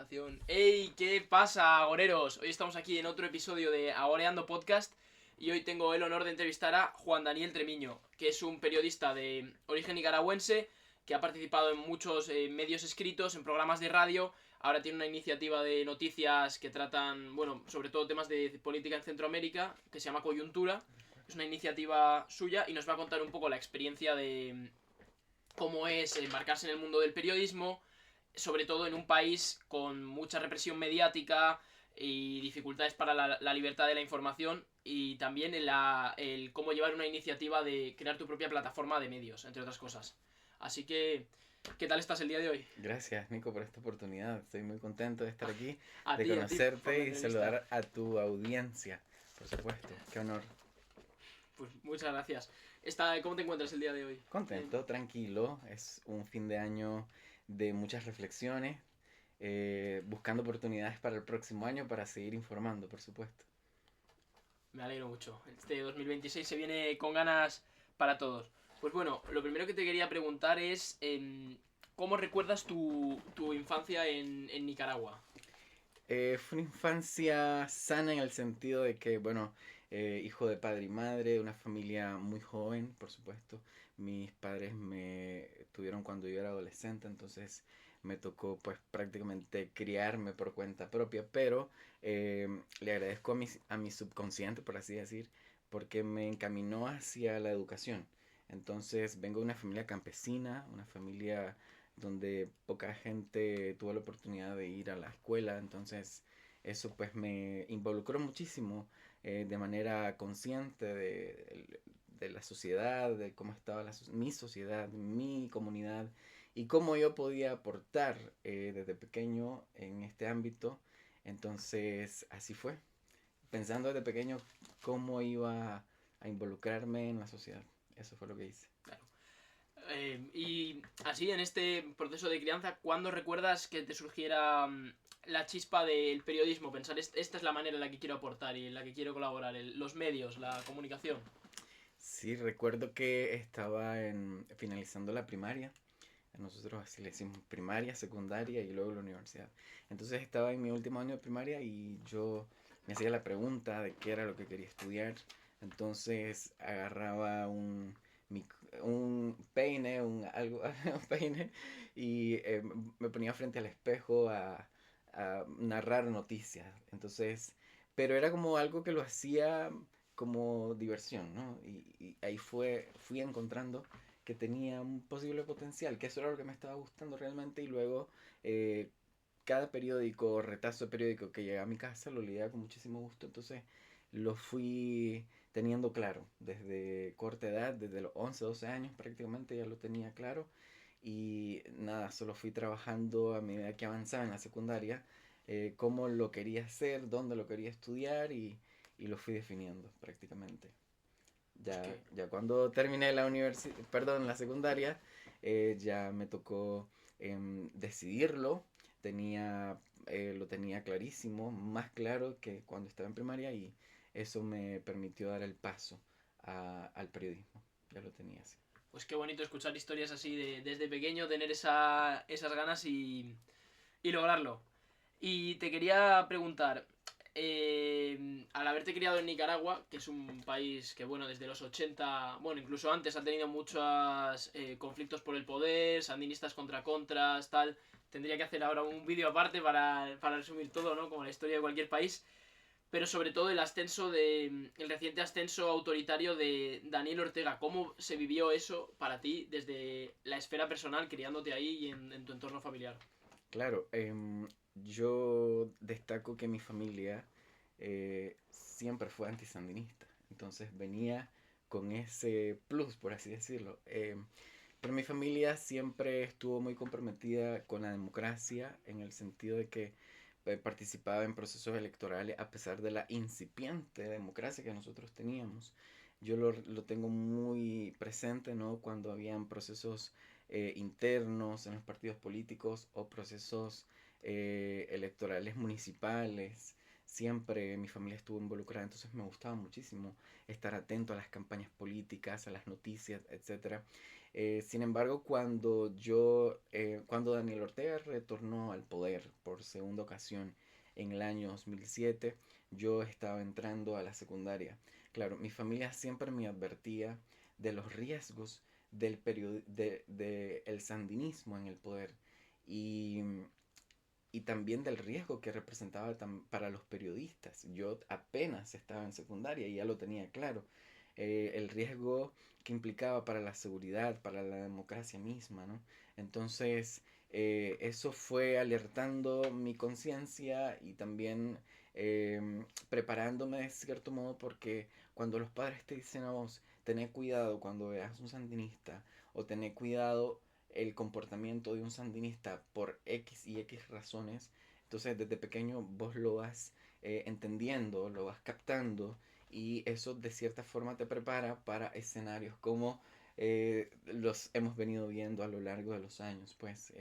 Acción. ¡Ey! ¿Qué pasa, agoreros? Hoy estamos aquí en otro episodio de Agoreando Podcast y hoy tengo el honor de entrevistar a Juan Daniel Tremiño, que es un periodista de origen nicaragüense que ha participado en muchos medios escritos, en programas de radio. Ahora tiene una iniciativa de noticias que tratan, bueno, sobre todo temas de política en Centroamérica, que se llama Coyuntura. Es una iniciativa suya y nos va a contar un poco la experiencia de cómo es embarcarse en el mundo del periodismo, sobre todo en un país con mucha represión mediática y dificultades para la libertad de la información, y también el cómo llevar una iniciativa de crear tu propia plataforma de medios, entre otras cosas. Así que, ¿qué tal estás el día de hoy? Gracias, Nico, por esta oportunidad. Estoy muy contento de estar aquí, A de ti, por la conocerte y entrevista. saludar a tu audiencia. Por supuesto, qué honor. Pues muchas gracias. ¿Cómo te encuentras el día de hoy? Bien. Contento, tranquilo. Es un fin de año de muchas reflexiones, buscando oportunidades para el próximo año para seguir informando, por supuesto. Me alegro mucho. Este 2026 se viene con ganas para todos. Pues bueno, lo primero que te quería preguntar es ¿cómo recuerdas tu infancia en Nicaragua? Fue una infancia sana en el sentido de que, bueno, hijo de padre y madre, una familia muy joven, por supuesto. Mis padres me tuvieron cuando yo era adolescente, entonces me tocó pues prácticamente criarme por cuenta propia, pero le agradezco a mi subconsciente, por así decir, porque me encaminó hacia la educación. Entonces vengo de una familia campesina, una familia donde poca gente tuvo la oportunidad de ir a la escuela, entonces eso pues me involucró muchísimo de manera consciente de la sociedad, de cómo estaba mi sociedad, mi comunidad y cómo yo podía aportar desde pequeño en este ámbito. Entonces así fue, pensando desde pequeño cómo iba a involucrarme en la sociedad. Eso fue lo que hice. Claro. Y así, en este proceso de crianza, ¿cuándo recuerdas que te surgiera la chispa del periodismo? Pensar, esta es la manera en la que quiero aportar y en la que quiero colaborar, los medios, la comunicación. Sí, recuerdo que estaba finalizando la primaria. Nosotros así le decimos primaria, secundaria y luego la universidad. Entonces estaba en mi último año de primaria y yo me hacía la pregunta de qué era lo que quería estudiar. Entonces agarraba un peine, algo, un peine y me ponía frente al espejo a narrar noticias. Entonces, pero era como algo que lo hacía como diversión, ¿no? Y ahí fui encontrando que tenía un posible potencial, que eso era lo que me estaba gustando realmente y luego eh, cada periódico, retazo de periódico que llegaba a mi casa lo leía con muchísimo gusto, entonces lo fui teniendo claro desde corta edad, desde los 11 12 años prácticamente ya lo tenía claro y nada, solo fui trabajando a medida que avanzaba en la secundaria, cómo lo quería hacer, dónde lo quería estudiar y lo fui definiendo prácticamente. Pues que, Ya cuando terminé la perdón, la secundaria, ya me tocó decidirlo. Lo tenía clarísimo, más claro que cuando estaba en primaria y eso me permitió dar el paso al periodismo. Ya lo tenía así. pues qué bonito escuchar historias así desde pequeño, tener esas ganas y lograrlo. Y te quería preguntar, al haberte criado en Nicaragua, que es un país que, bueno, desde los 80, bueno, incluso antes ha tenido muchos conflictos por el poder, sandinistas contra contras, tal, tendría que hacer ahora un vídeo aparte para resumir todo, ¿no? Como la historia de cualquier país, pero sobre todo el reciente ascenso autoritario de Daniel Ortega. ¿Cómo se vivió eso para ti desde la esfera personal, criándote ahí y en tu entorno familiar? Claro, yo destaco que mi familia siempre fue antisandinista, entonces venía con ese plus, por así decirlo. Pero mi familia siempre estuvo muy comprometida con la democracia en el sentido de que participaba en procesos electorales a pesar de la incipiente democracia que nosotros teníamos. Yo lo tengo muy presente, ¿no? Cuando habían procesos internos en los partidos políticos o procesos electorales municipales. Siempre mi familia estuvo involucrada, entonces me gustaba muchísimo estar atento a las campañas políticas, a las noticias, etcétera. Sin embargo, cuando Daniel Ortega retornó al poder por segunda ocasión en el año 2007, yo estaba entrando a la secundaria. Claro, mi familia siempre me advertía de los riesgos de el sandinismo en el poder y, y también del riesgo que representaba para los periodistas. Yo apenas estaba en secundaria y ya lo tenía claro. El riesgo que implicaba para la seguridad, para la democracia misma, ¿no? Entonces, eso fue alertando mi conciencia y también preparándome de cierto modo porque cuando los padres te dicen a vos, tené cuidado cuando veas un sandinista o tené cuidado el comportamiento de un sandinista por X y X razones, entonces desde pequeño vos lo vas entendiendo, lo vas captando y eso de cierta forma te prepara para escenarios como los hemos venido viendo a lo largo de los años, pues.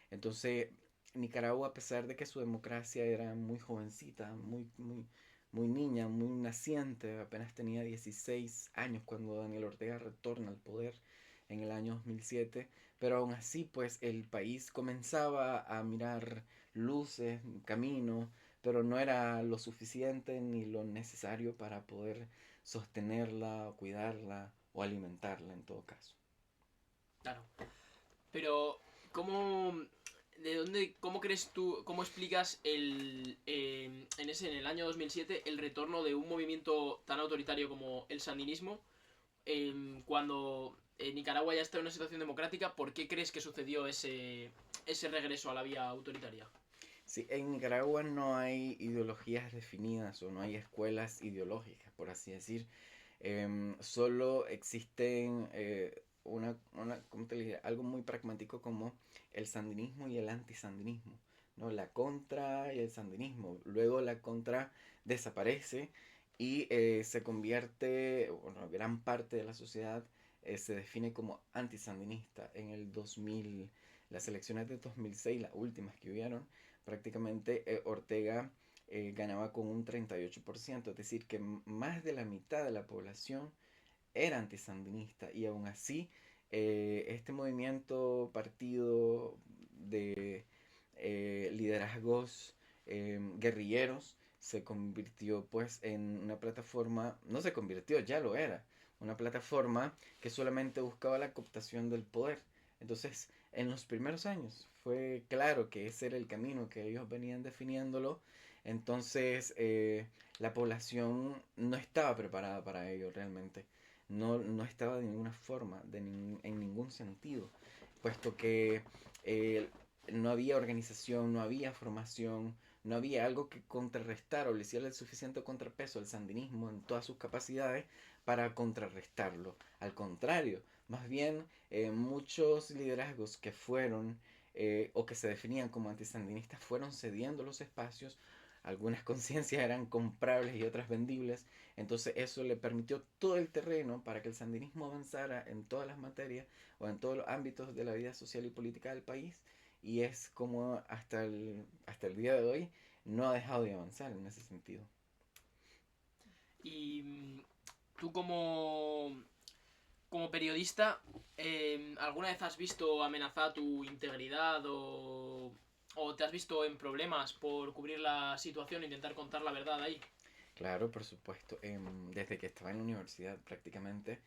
Entonces, Nicaragua, a pesar de que su democracia era muy jovencita, muy niña, muy naciente, apenas tenía 16 años cuando Daniel Ortega retorna al poder en el año 2007, pero aún así, pues el país comenzaba a mirar luces, camino, pero no era lo suficiente ni lo necesario para poder sostenerla, cuidarla o alimentarla en todo caso. Claro. Pero, ¿cómo, de dónde, cómo crees tú, cómo explicas en el año 2007 el retorno de un movimiento tan autoritario como el sandinismo cuando Nicaragua ya está en una situación democrática? ¿Por qué crees que sucedió ese regreso a la vía autoritaria? Sí, en Nicaragua no hay ideologías definidas o no hay escuelas ideológicas, por así decir. Solo existen ¿cómo te diría? Algo muy pragmático como el sandinismo y el antisandinismo, ¿no? La contra y el sandinismo. Luego la contra desaparece y se convierte, bueno, gran parte de la sociedad se define como antisandinista. En el 2000, las elecciones de 2006, las últimas que hubieron, prácticamente Ortega ganaba con un 38%, es decir, que más de la mitad de la población era antisandinista y aún así este movimiento partido de liderazgos guerrilleros se convirtió pues en una plataforma, no se convirtió, ya lo era, una plataforma que solamente buscaba la cooptación del poder. Entonces, en los primeros años fue claro que ese era el camino, que ellos venían definiéndolo. Entonces, la población no estaba preparada para ello realmente. No estaba de ninguna forma, en ningún sentido, puesto que eh, no había organización, no había formación, no había algo que contrarrestar o le hiciera el suficiente contrapeso al sandinismo en todas sus capacidades para contrarrestarlo. Al contrario, más bien muchos liderazgos que fueron o que se definían como antisandinistas fueron cediendo los espacios. Algunas conciencias eran comprables y otras vendibles. Entonces eso le permitió todo el terreno para que el sandinismo avanzara en todas las materias o en todos los ámbitos de la vida social y política del país. Y es como hasta el día de hoy no ha dejado de avanzar en ese sentido. Y tú como periodista, ¿alguna vez has visto amenazada tu integridad o te has visto en problemas por cubrir la situación e intentar contar la verdad ahí? Claro, por supuesto. Desde que estaba en la universidad prácticamente,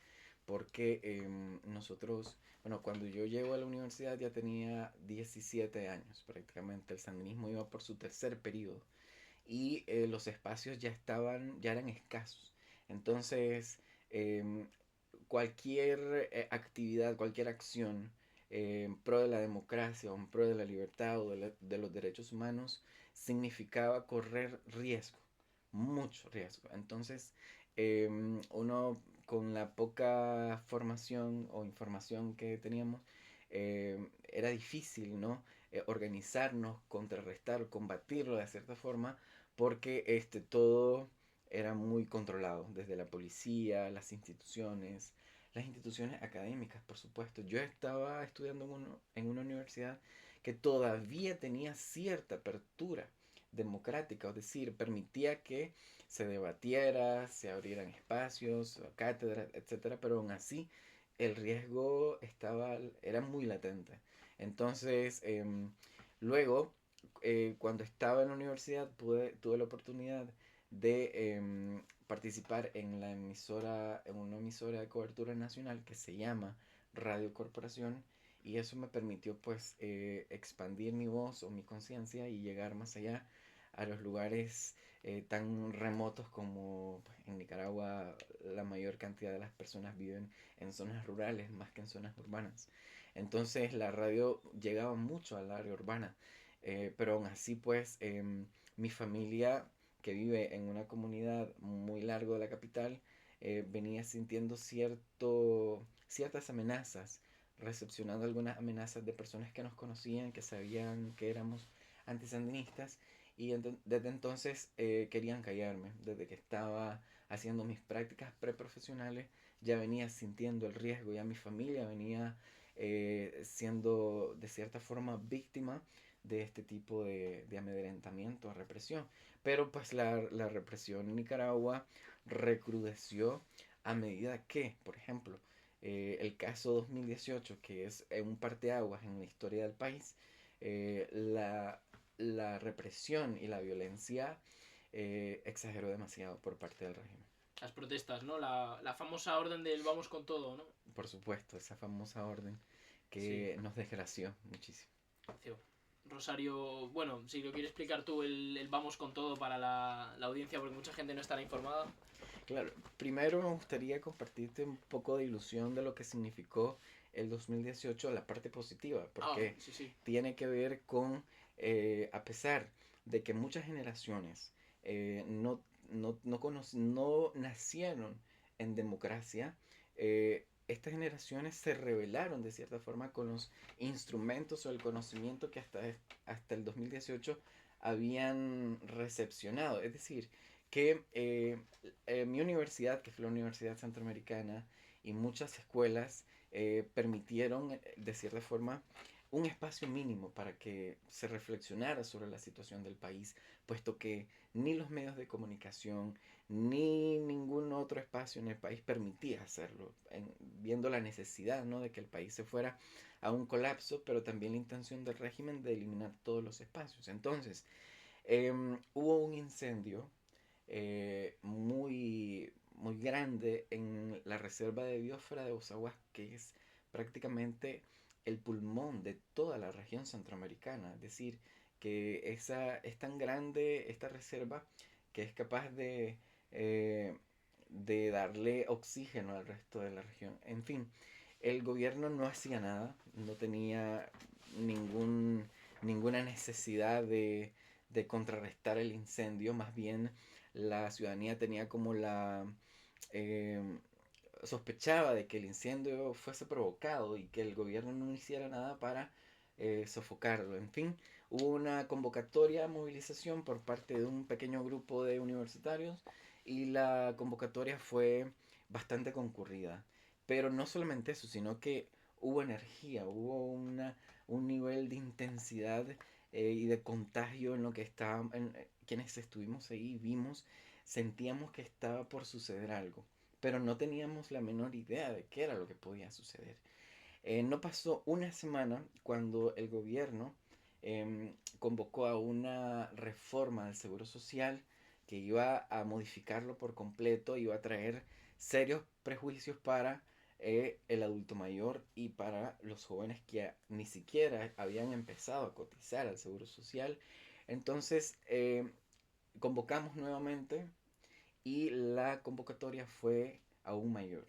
porque nosotros, bueno, cuando yo llego a la universidad ya tenía 17 años prácticamente. El sandinismo iba por su tercer periodo y los espacios ya eran escasos. Entonces, em, cualquier actividad, cualquier acción en pro de la democracia o en pro de la libertad o de los derechos humanos significaba correr riesgo, mucho riesgo. Entonces, uno con la poca formación o información que teníamos, era difícil, ¿no? Organizarnos, contrarrestar, combatirlo de cierta forma, porque todo era muy controlado, desde la policía, las instituciones académicas, por supuesto. Yo estaba estudiando en una universidad que todavía tenía cierta apertura democrática, es decir, permitía que se debatiera, se abrieran espacios, cátedras, etcétera, pero aún así el riesgo era muy latente. Entonces, luego, cuando estaba en la universidad, tuve la oportunidad de participar en una emisora de cobertura nacional que se llama Radio Corporación, y eso me permitió pues expandir mi voz o mi conciencia y llegar más allá a los lugares tan remotos como pues, en Nicaragua la mayor cantidad de las personas viven en zonas rurales más que en zonas urbanas. Entonces la radio llegaba mucho al área urbana, pero aún así pues mi familia que vive en una comunidad muy largo de la capital venía sintiendo ciertas amenazas, recepcionando algunas amenazas de personas que nos conocían, que sabían que éramos antisandinistas y desde entonces querían callarme. Desde que estaba haciendo mis prácticas preprofesionales ya venía sintiendo el riesgo, ya mi familia venía siendo de cierta forma víctima de este tipo de amedrentamiento, represión. Pero pues la represión en Nicaragua recrudeció a medida que, por ejemplo, el caso 2018, que es un parteaguas en la historia del país, la represión y la violencia exageró demasiado por parte del régimen. Las protestas, ¿no? La famosa orden del vamos con todo, ¿no? Por supuesto, esa famosa orden Sí, que nos desgració muchísimo. tío. Rosario, bueno, si lo quieres explicar tú, el vamos con todo para la audiencia, porque mucha gente no estará informada. Claro, primero me gustaría compartirte un poco de ilusión de lo que significó el 2018, la parte positiva, Ah, porque sí, sí. tiene que ver con, a pesar de que muchas generaciones no nacieron en democracia, estas generaciones se rebelaron de cierta forma con los instrumentos o el conocimiento que hasta el 2018 habían recepcionado. Es decir, que mi universidad, que fue la Universidad Centroamericana, y muchas escuelas permitieron, de cierta forma, un espacio mínimo para que se reflexionara sobre la situación del país, puesto que ni los medios de comunicación ni ningún otro espacio en el país permitía hacerlo, viendo la necesidad, ¿no?, de que el país se fuera a un colapso, pero también la intención del régimen de eliminar todos los espacios. Entonces, hubo un incendio muy grande en la reserva de biosfera de Osahuas, que es prácticamente el pulmón de toda la región centroamericana. Es decir, que es tan grande esta reserva que es capaz eh, de darle oxígeno al resto de la región. En fin, el gobierno no hacía nada, no tenía ningún, ninguna necesidad de contrarrestar el incendio, más bien la ciudadanía tenía como eh, sospechaba de que el incendio fuese provocado y que el gobierno no hiciera nada para sofocarlo. En fin, hubo una convocatoria, movilización por parte de un pequeño grupo de universitarios y la convocatoria fue bastante concurrida. Pero no solamente eso, sino que hubo energía, un nivel de intensidad y de contagio en lo que quienes estuvimos ahí, vimos, sentíamos que estaba por suceder algo, pero no teníamos la menor idea de qué era lo que podía suceder. No pasó una semana cuando el gobierno convocó a una reforma del Seguro Social que iba a modificarlo por completo, iba a traer serios prejuicios para el adulto mayor y para los jóvenes que ni siquiera habían empezado a cotizar al Seguro Social. Entonces convocamos nuevamente y la convocatoria fue aún mayor.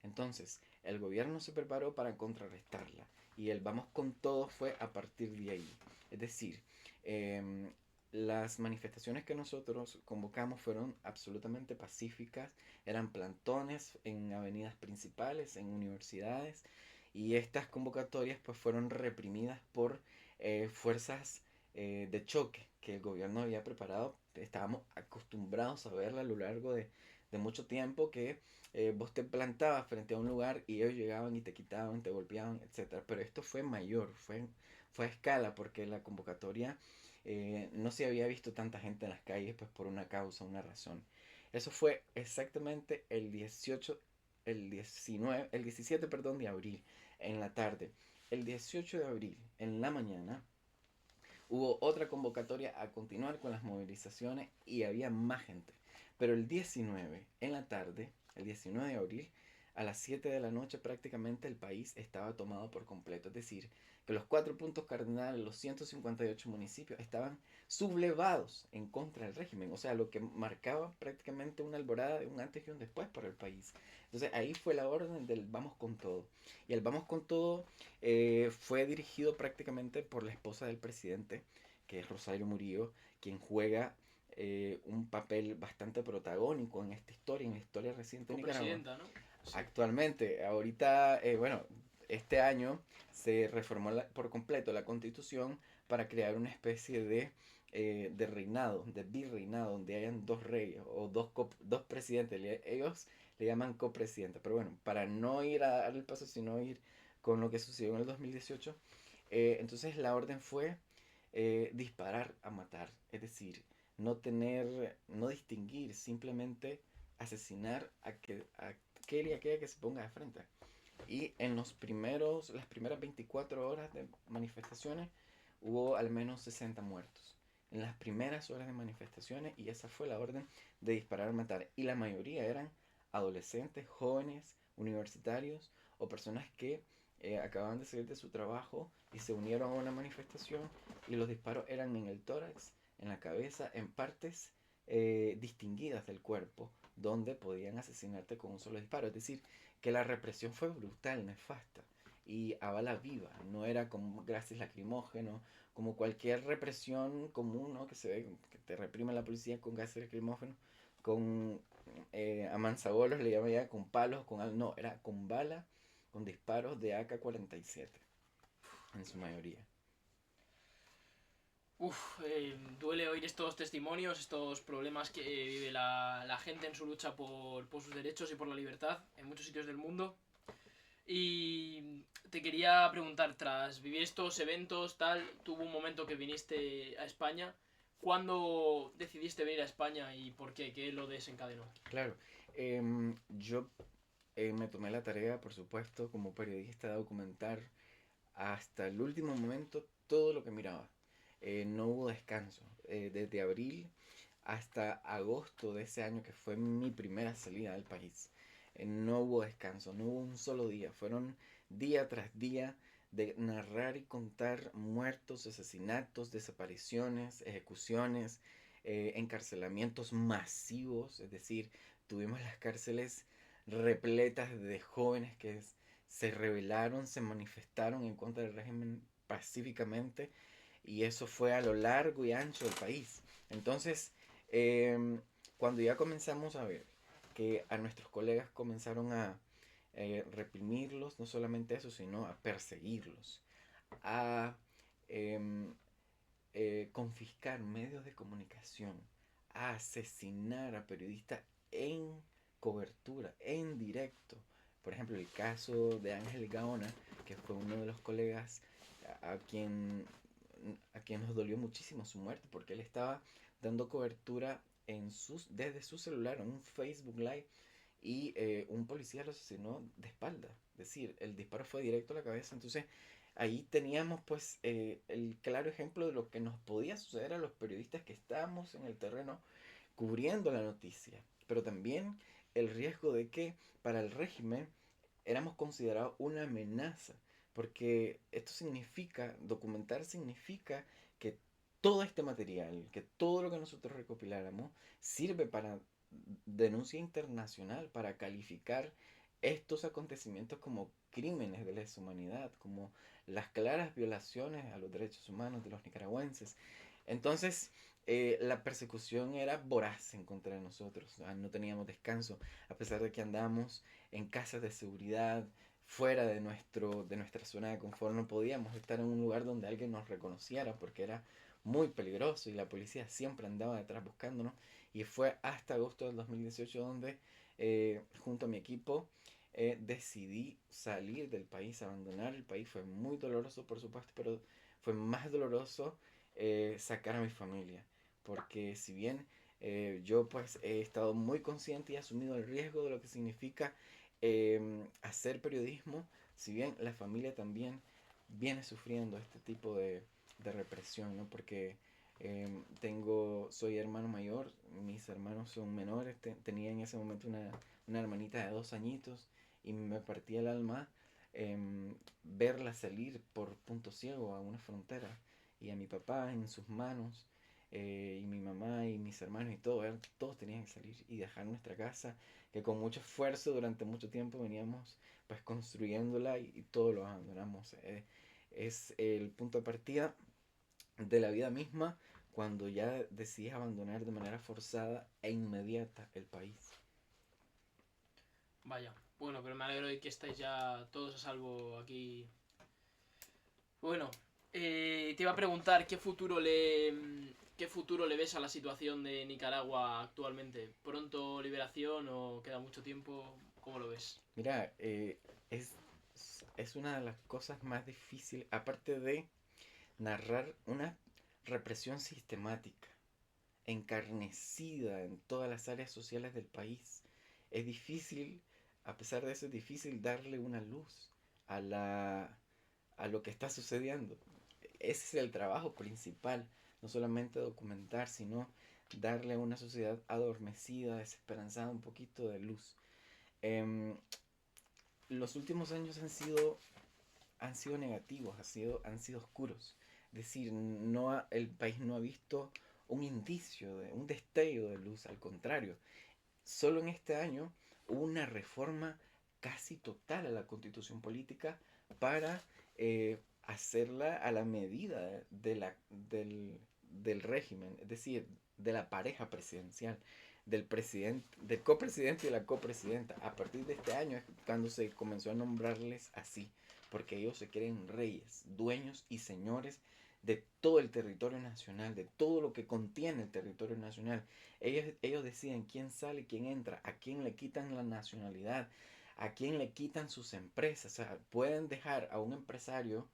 Entonces, el gobierno se preparó para contrarrestarla y el vamos con todo fue a partir de ahí. Es decir, em, las manifestaciones que nosotros convocamos fueron absolutamente pacíficas, eran plantones en avenidas principales, en universidades, y estas convocatorias pues fueron reprimidas por fuerzas de choque que el gobierno había preparado. Estábamos acostumbrados a verla a lo largo de mucho tiempo, que vos te plantabas frente a un lugar y ellos llegaban y te quitaban, te golpeaban, etcétera. Pero esto fue mayor, fue a escala, porque la convocatoria no se había visto tanta gente en las calles pues por una causa, una razón. Eso fue exactamente el 18 el 17, perdón, de abril en la tarde. El 18 de abril en la mañana hubo otra convocatoria a continuar con las movilizaciones y había más gente. Pero el 19 en la tarde, el 19 de abril, a las 7 de la noche prácticamente el país estaba tomado por completo. Es decir, que los 4 puntos cardinales, los 158 municipios, estaban sublevados en contra del régimen. O sea, lo que marcaba prácticamente una alborada de un antes y un después para el país. Entonces ahí fue la orden del vamos con todo. Y el vamos con todo fue dirigido prácticamente por la esposa del presidente, que es Rosario Murillo, quien juega un papel bastante protagónico en esta historia, en la historia reciente de Nicaragua. Copresidenta, ¿no? Sí. Actualmente, ahorita, bueno, este año se reformó por completo la constitución para crear una especie de reinado, de virreinado, donde hayan dos reyes o dos presidentes. Ellos le llaman copresidenta. Pero bueno, para no ir a dar el paso, sino ir con lo que sucedió en el 2018, entonces la orden fue disparar a matar. Es decir, no distinguir, simplemente asesinar a aquel y aquella que se ponga de frente. Y en las primeras 24 horas de manifestaciones hubo al menos 60 muertos. En las primeras horas de manifestaciones, y esa fue la orden de disparar a matar. Y la mayoría eran adolescentes, jóvenes, universitarios o personas que acababan de salir de su trabajo y se unieron a una manifestación, y los disparos eran en el tórax, en la cabeza, en partes distinguidas del cuerpo, donde podían asesinarte con un solo disparo. Es decir, que la represión fue brutal, nefasta y a bala viva. No era como gases lacrimógenos, como cualquier represión común, ¿no? Que se ve, que te reprime la policía con gases lacrimógenos, con a manzabolos le llaman ya, con palos, no, era con bala, con disparos de AK-47 en su mayoría. Duele oír estos testimonios, estos problemas que vive la gente en su lucha por sus derechos y por la libertad en muchos sitios del mundo. Y te quería preguntar, tras vivir estos eventos, tal, tuvo un momento que viniste a España. ¿Cuándo decidiste venir a España y por qué? ¿Qué lo desencadenó? Claro, yo me tomé la tarea, por supuesto, como periodista, de documentar hasta el último momento todo lo que miraba. No hubo descanso. Desde abril hasta agosto de ese año, que fue mi primera salida del país, no hubo descanso, no hubo un solo día. Fueron día tras día de narrar y contar muertos, asesinatos, desapariciones, ejecuciones, encarcelamientos masivos. Es decir, tuvimos las cárceles repletas de jóvenes que se rebelaron, se manifestaron en contra del régimen pacíficamente, y eso fue a lo largo y ancho del país. Entonces, cuando ya comenzamos a ver que a nuestros colegas comenzaron a reprimirlos, no solamente eso, sino a perseguirlos, a em, confiscar medios de comunicación, a asesinar a periodistas en cobertura, en directo. Por ejemplo, el caso de Ángel Gaona, que fue uno de los colegas a, a quien, a quien nos dolió muchísimo su muerte, porque él estaba dando cobertura desde su celular, en un Facebook Live, y un policía lo asesinó de espalda. Es decir, el disparo fue directo a la cabeza. Entonces, ahí teníamos pues el claro ejemplo de lo que nos podía suceder a los periodistas que estábamos en el terreno cubriendo la noticia, pero también el riesgo de que para el régimen éramos considerados una amenaza, porque esto significa, documentar significa que todo este material, que todo lo que nosotros recopiláramos, sirve para denuncia internacional, para calificar estos acontecimientos como crímenes de lesa humanidad, como las claras violaciones a los derechos humanos de los nicaragüenses. Entonces, la persecución era voraz en contra de nosotros. No teníamos descanso, a pesar de que andábamos en casas de seguridad, fuera de nuestra zona de confort. No podíamos estar en un lugar donde alguien nos reconociera, porque era muy peligroso y la policía siempre andaba detrás buscándonos. Y fue hasta agosto del 2018 donde, junto a mi equipo, decidí salir del país, abandonar el país. Fue muy doloroso, por supuesto, pero fue más doloroso sacar a mi familia, porque si bien yo pues he estado muy consciente y asumido el riesgo de lo que significa hacer periodismo, si bien la familia también viene sufriendo este tipo de represión, ¿no? Porque soy hermano mayor, mis hermanos son menores, tenía en ese momento una hermanita de 2 añitos y me partía el alma verla salir por punto ciego a una frontera y a mi papá en sus manos y mi mamá y mis hermanos y todos tenían que salir y dejar nuestra casa que con mucho esfuerzo durante mucho tiempo veníamos pues construyéndola y todo lo abandonamos. Es el punto de partida de la vida misma cuando ya decides abandonar de manera forzada e inmediata el país. Vaya, bueno, pero me alegro de que estáis ya todos a salvo aquí. Bueno, te iba a preguntar qué futuro le ves a la situación de Nicaragua actualmente. ¿Pronto liberación o queda mucho tiempo? ¿Cómo lo ves? Mira, es, es una de las cosas más difíciles, aparte de narrar una represión sistemática, encarnecida en todas las áreas sociales del país. Es difícil, a pesar de eso, es difícil darle una luz a a lo que está sucediendo. Ese es el trabajo principal, no solamente documentar, sino darle a una sociedad adormecida, desesperanzada, un poquito de luz. Em, los últimos años han sido negativos, han sido oscuros. Es decir, el país no ha visto un indicio, un destello de luz, al contrario. Solo en este año hubo una reforma casi total a la constitución política para hacerla a la medida del régimen, es decir, de la pareja presidencial, del presidente, del copresidente y de la copresidenta. A partir de este año es cuando se comenzó a nombrarles así, porque ellos se creen reyes, dueños y señores de todo el territorio nacional, de todo lo que contiene el territorio nacional. Ellos deciden quién sale, quién entra, a quién le quitan la nacionalidad, a quién le quitan sus empresas. O sea, pueden dejar a un empresario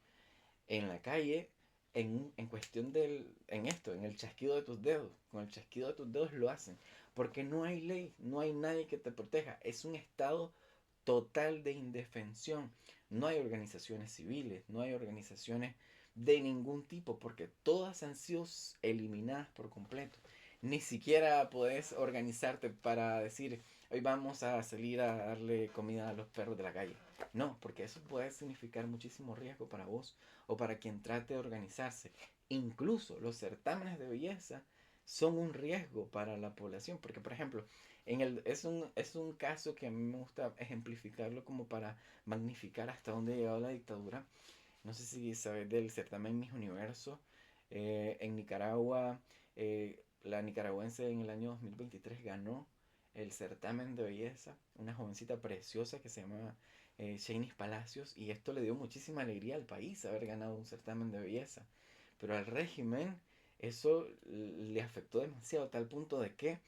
en la calle en cuestión en el chasquido de tus dedos. Con el chasquido de tus dedos lo hacen. Porque no hay ley, no hay nadie que te proteja. Es un estado total de indefensión. No hay organizaciones civiles, no hay organizaciones de ningún tipo, porque todas han sido eliminadas por completo. Ni siquiera podés organizarte para decir, hoy vamos a salir a darle comida a los perros de la calle. No, porque eso puede significar muchísimo riesgo para vos o para quien trate de organizarse. Incluso los certámenes de belleza son un riesgo para la población, porque por ejemplo, es un caso que a mí me gusta ejemplificarlo como para magnificar hasta dónde ha llegado la dictadura. No sé si sabes del certamen Miss Universo. En Nicaragua, la nicaragüense en el año 2023 ganó el certamen de belleza, una jovencita preciosa que se llama Shanice Palacios, y esto le dio muchísima alegría al país haber ganado un certamen de belleza. Pero al régimen eso le afectó demasiado a tal punto de que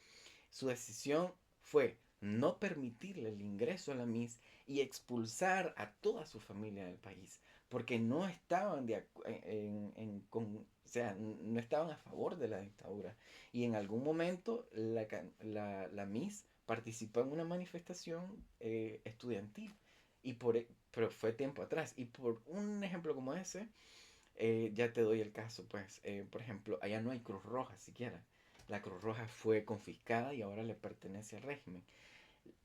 su decisión fue no permitirle el ingreso a la Miss y expulsar a toda su familia del país, porque no estaban o sea, no estaban a favor de la dictadura. Y en algún momento la Miss participó en una manifestación estudiantil, pero fue tiempo atrás. Y por un ejemplo como ese, ya te doy el caso, pues, por ejemplo, allá no hay Cruz Roja siquiera. La Cruz Roja fue confiscada y ahora le pertenece al régimen.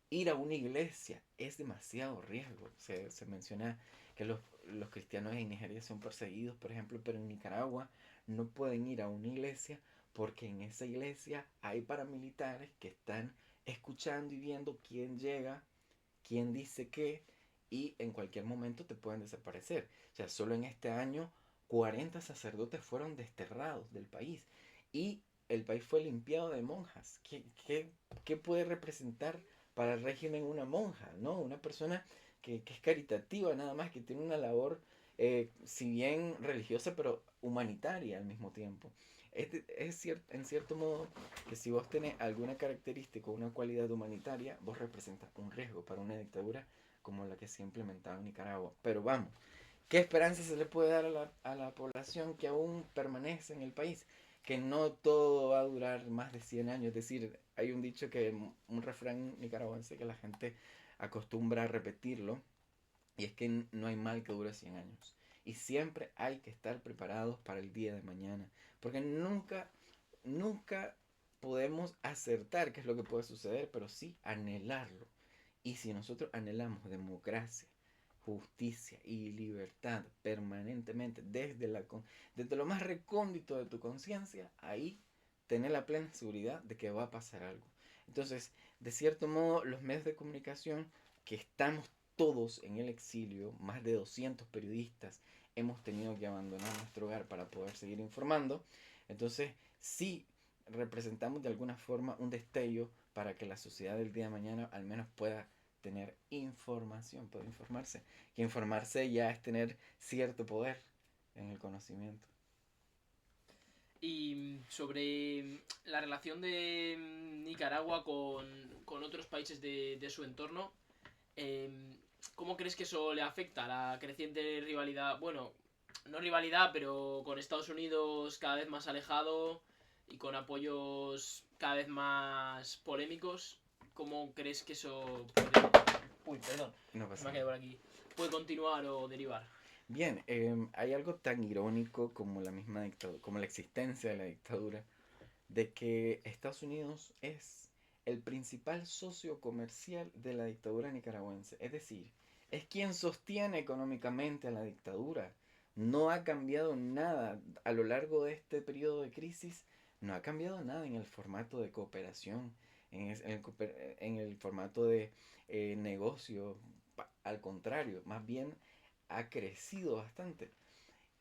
Ir a una iglesia es demasiado riesgo. Se menciona que los cristianos en Nigeria son perseguidos, por ejemplo, pero en Nicaragua no pueden ir a una iglesia porque en esa iglesia hay paramilitares que están escuchando y viendo quién llega, quién dice qué, y en cualquier momento te pueden desaparecer. O sea, solo en este año 40 sacerdotes fueron desterrados del país y el país fue limpiado de monjas. ¿Qué puede representar para el régimen una monja? ¿No? Una persona que es caritativa nada más, que tiene una labor, si bien religiosa, pero humanitaria al mismo tiempo. En cierto modo que si vos tenés alguna característica o una cualidad humanitaria, vos representas un riesgo para una dictadura como la que se ha implementado en Nicaragua. Pero vamos, ¿qué esperanza se le puede dar a a la población que aún permanece en el país? Que no todo va a durar más de 100 años. Es decir, hay un dicho un refrán nicaragüense que la gente acostumbra a repetirlo, y es que no hay mal que dure 100 años. Y siempre hay que estar preparados para el día de mañana, porque nunca podemos acertar qué es lo que puede suceder, pero sí anhelarlo. Y si nosotros anhelamos democracia, justicia y libertad permanentemente desde lo más recóndito de tu conciencia, ahí tener la plena seguridad de que va a pasar algo. Entonces, de cierto modo, los medios de comunicación que estamos todos en el exilio, más de 200 periodistas hemos tenido que abandonar nuestro hogar para poder seguir informando. Entonces, sí representamos de alguna forma un destello para que la sociedad del día de mañana al menos pueda tener información, puede informarse. Que informarse ya es tener cierto poder en el conocimiento. Y sobre la relación de Nicaragua con otros países de su entorno, ¿cómo crees que eso le afecta a la creciente rivalidad? Bueno, no rivalidad, pero con Estados Unidos cada vez más alejado y con apoyos cada vez más polémicos. ¿Cómo crees que eso puede... Uy, perdón, No se pasa me ha nada. quedado por aquí. ¿Puede continuar o derivar? Bien, hay algo tan irónico como la misma dictadura, como la existencia de la dictadura, de que Estados Unidos es el principal socio comercial de la dictadura nicaragüense. Es decir, es quien sostiene económicamente a la dictadura. No ha cambiado nada a lo largo de este periodo de crisis. No ha cambiado nada en el formato de cooperación, en el formato de negocio. Al contrario, más bien ha crecido bastante.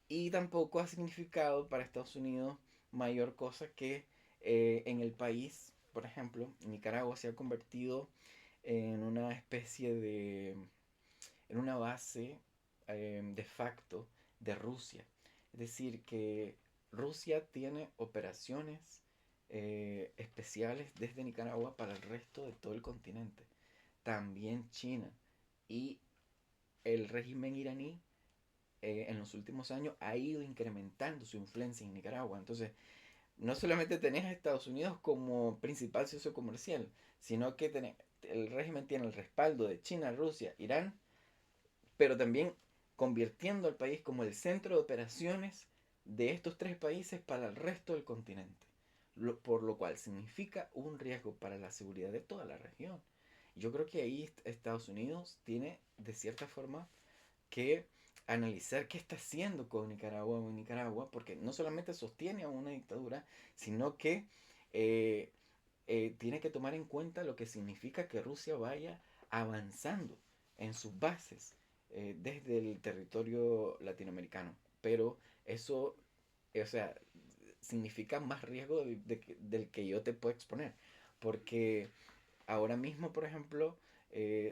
Y tampoco ha significado para Estados Unidos mayor cosa que en el país, por ejemplo, Nicaragua se ha convertido en una especie en una base de facto de Rusia. Es decir, que Rusia tiene operaciones especiales desde Nicaragua para el resto de todo el continente. También China. Y el régimen iraní en los últimos años ha ido incrementando su influencia en Nicaragua. Entonces, no solamente tenés a Estados Unidos como principal socio comercial, sino que el régimen tiene el respaldo de China, Rusia, Irán, pero también convirtiendo al país como el centro de operaciones de estos tres países para el resto del continente. Por lo cual significa un riesgo para la seguridad de toda la región. Yo creo que ahí Estados Unidos tiene, de cierta forma, que analizar qué está haciendo con Nicaragua o en Nicaragua, porque no solamente sostiene a una dictadura, sino que eh, tiene que tomar en cuenta lo que significa que Rusia vaya avanzando en sus bases desde el territorio latinoamericano. Pero eso, o sea, significa más riesgo del que yo te puedo exponer, porque ahora mismo, por ejemplo,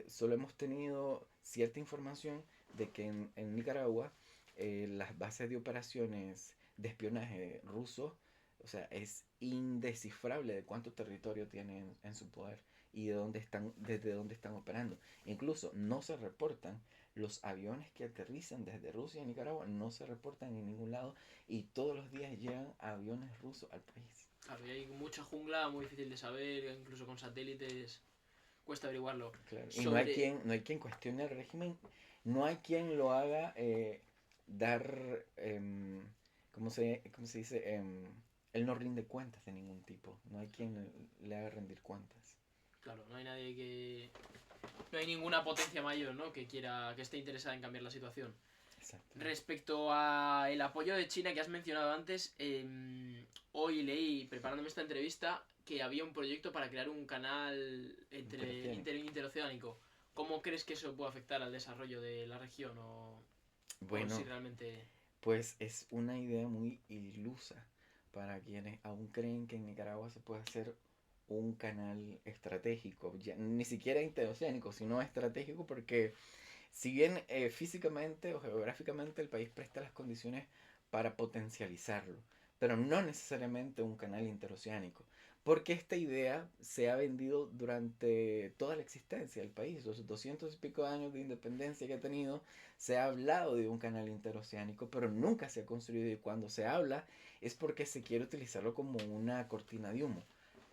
solo hemos tenido cierta información de que en Nicaragua las bases de operaciones de espionaje ruso, o sea, es indescifrable de cuánto territorio tienen en su poder y desde dónde están operando. Incluso no se reportan los aviones que aterrizan desde Rusia a Nicaragua, no se reportan en ningún lado y todos los días llegan aviones rusos al país. Claro, y hay mucha jungla, muy difícil de saber, incluso con satélites cuesta averiguarlo. Claro. Y Sobre... no hay quien cuestione el régimen, no hay quien lo haga dar, cómo se dice? Él no rinde cuentas de ningún tipo, no hay quien le haga rendir cuentas. Claro, no hay nadie que... No hay ninguna potencia mayor, ¿no? Que quiera, que esté interesada en cambiar la situación. Exacto. Respecto a el apoyo de China que has mencionado antes, hoy leí, preparándome esta entrevista, que había un proyecto para crear un canal interoceánico. ¿Cómo crees que eso puede afectar al desarrollo de la región o si Bueno, realmente... pues es una idea muy ilusa para quienes aún creen que en Nicaragua se puede hacer un canal estratégico, ya, ni siquiera interoceánico, sino estratégico porque si bien físicamente o geográficamente el país presta las condiciones para potencializarlo, pero no necesariamente un canal interoceánico, porque esta idea se ha vendido durante toda la existencia del país, los 200 y pico años de independencia que ha tenido, se ha hablado de un canal interoceánico, pero nunca se ha construido y cuando se habla es porque se quiere utilizarlo como una cortina de humo,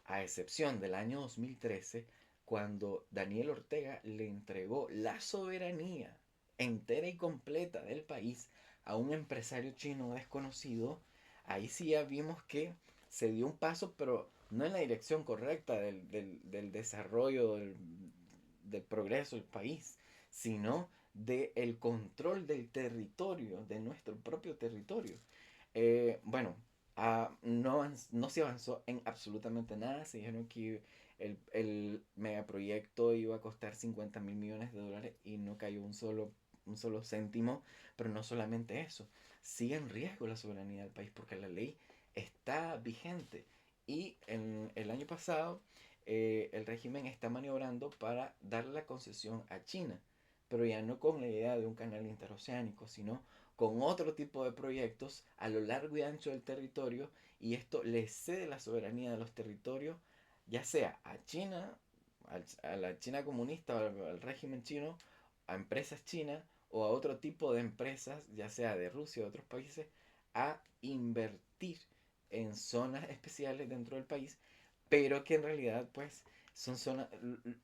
a excepción del año 2013 cuando Daniel Ortega le entregó la soberanía entera y completa del país a un empresario chino desconocido, ahí sí ya vimos que se dio un paso, pero no en la dirección correcta del desarrollo, del progreso del país, sino del control del territorio, de nuestro propio territorio. Bueno, no se avanzó en absolutamente nada. Se dijeron que el megaproyecto iba a costar 50.000 millones de dólares y no cayó un solo céntimo. Pero no solamente eso, sigue en riesgo la soberanía del país porque la ley está vigente. Y en el año pasado el régimen está maniobrando para darle la concesión a China, pero ya no con la idea de un canal interoceánico, sino con otro tipo de proyectos a lo largo y ancho del territorio, y esto le cede la soberanía de los territorios, ya sea a China, a la China comunista o al régimen chino, a empresas chinas o a otro tipo de empresas, ya sea de Rusia o de otros países, a invertir en zonas especiales dentro del país, pero que en realidad pues son zonas,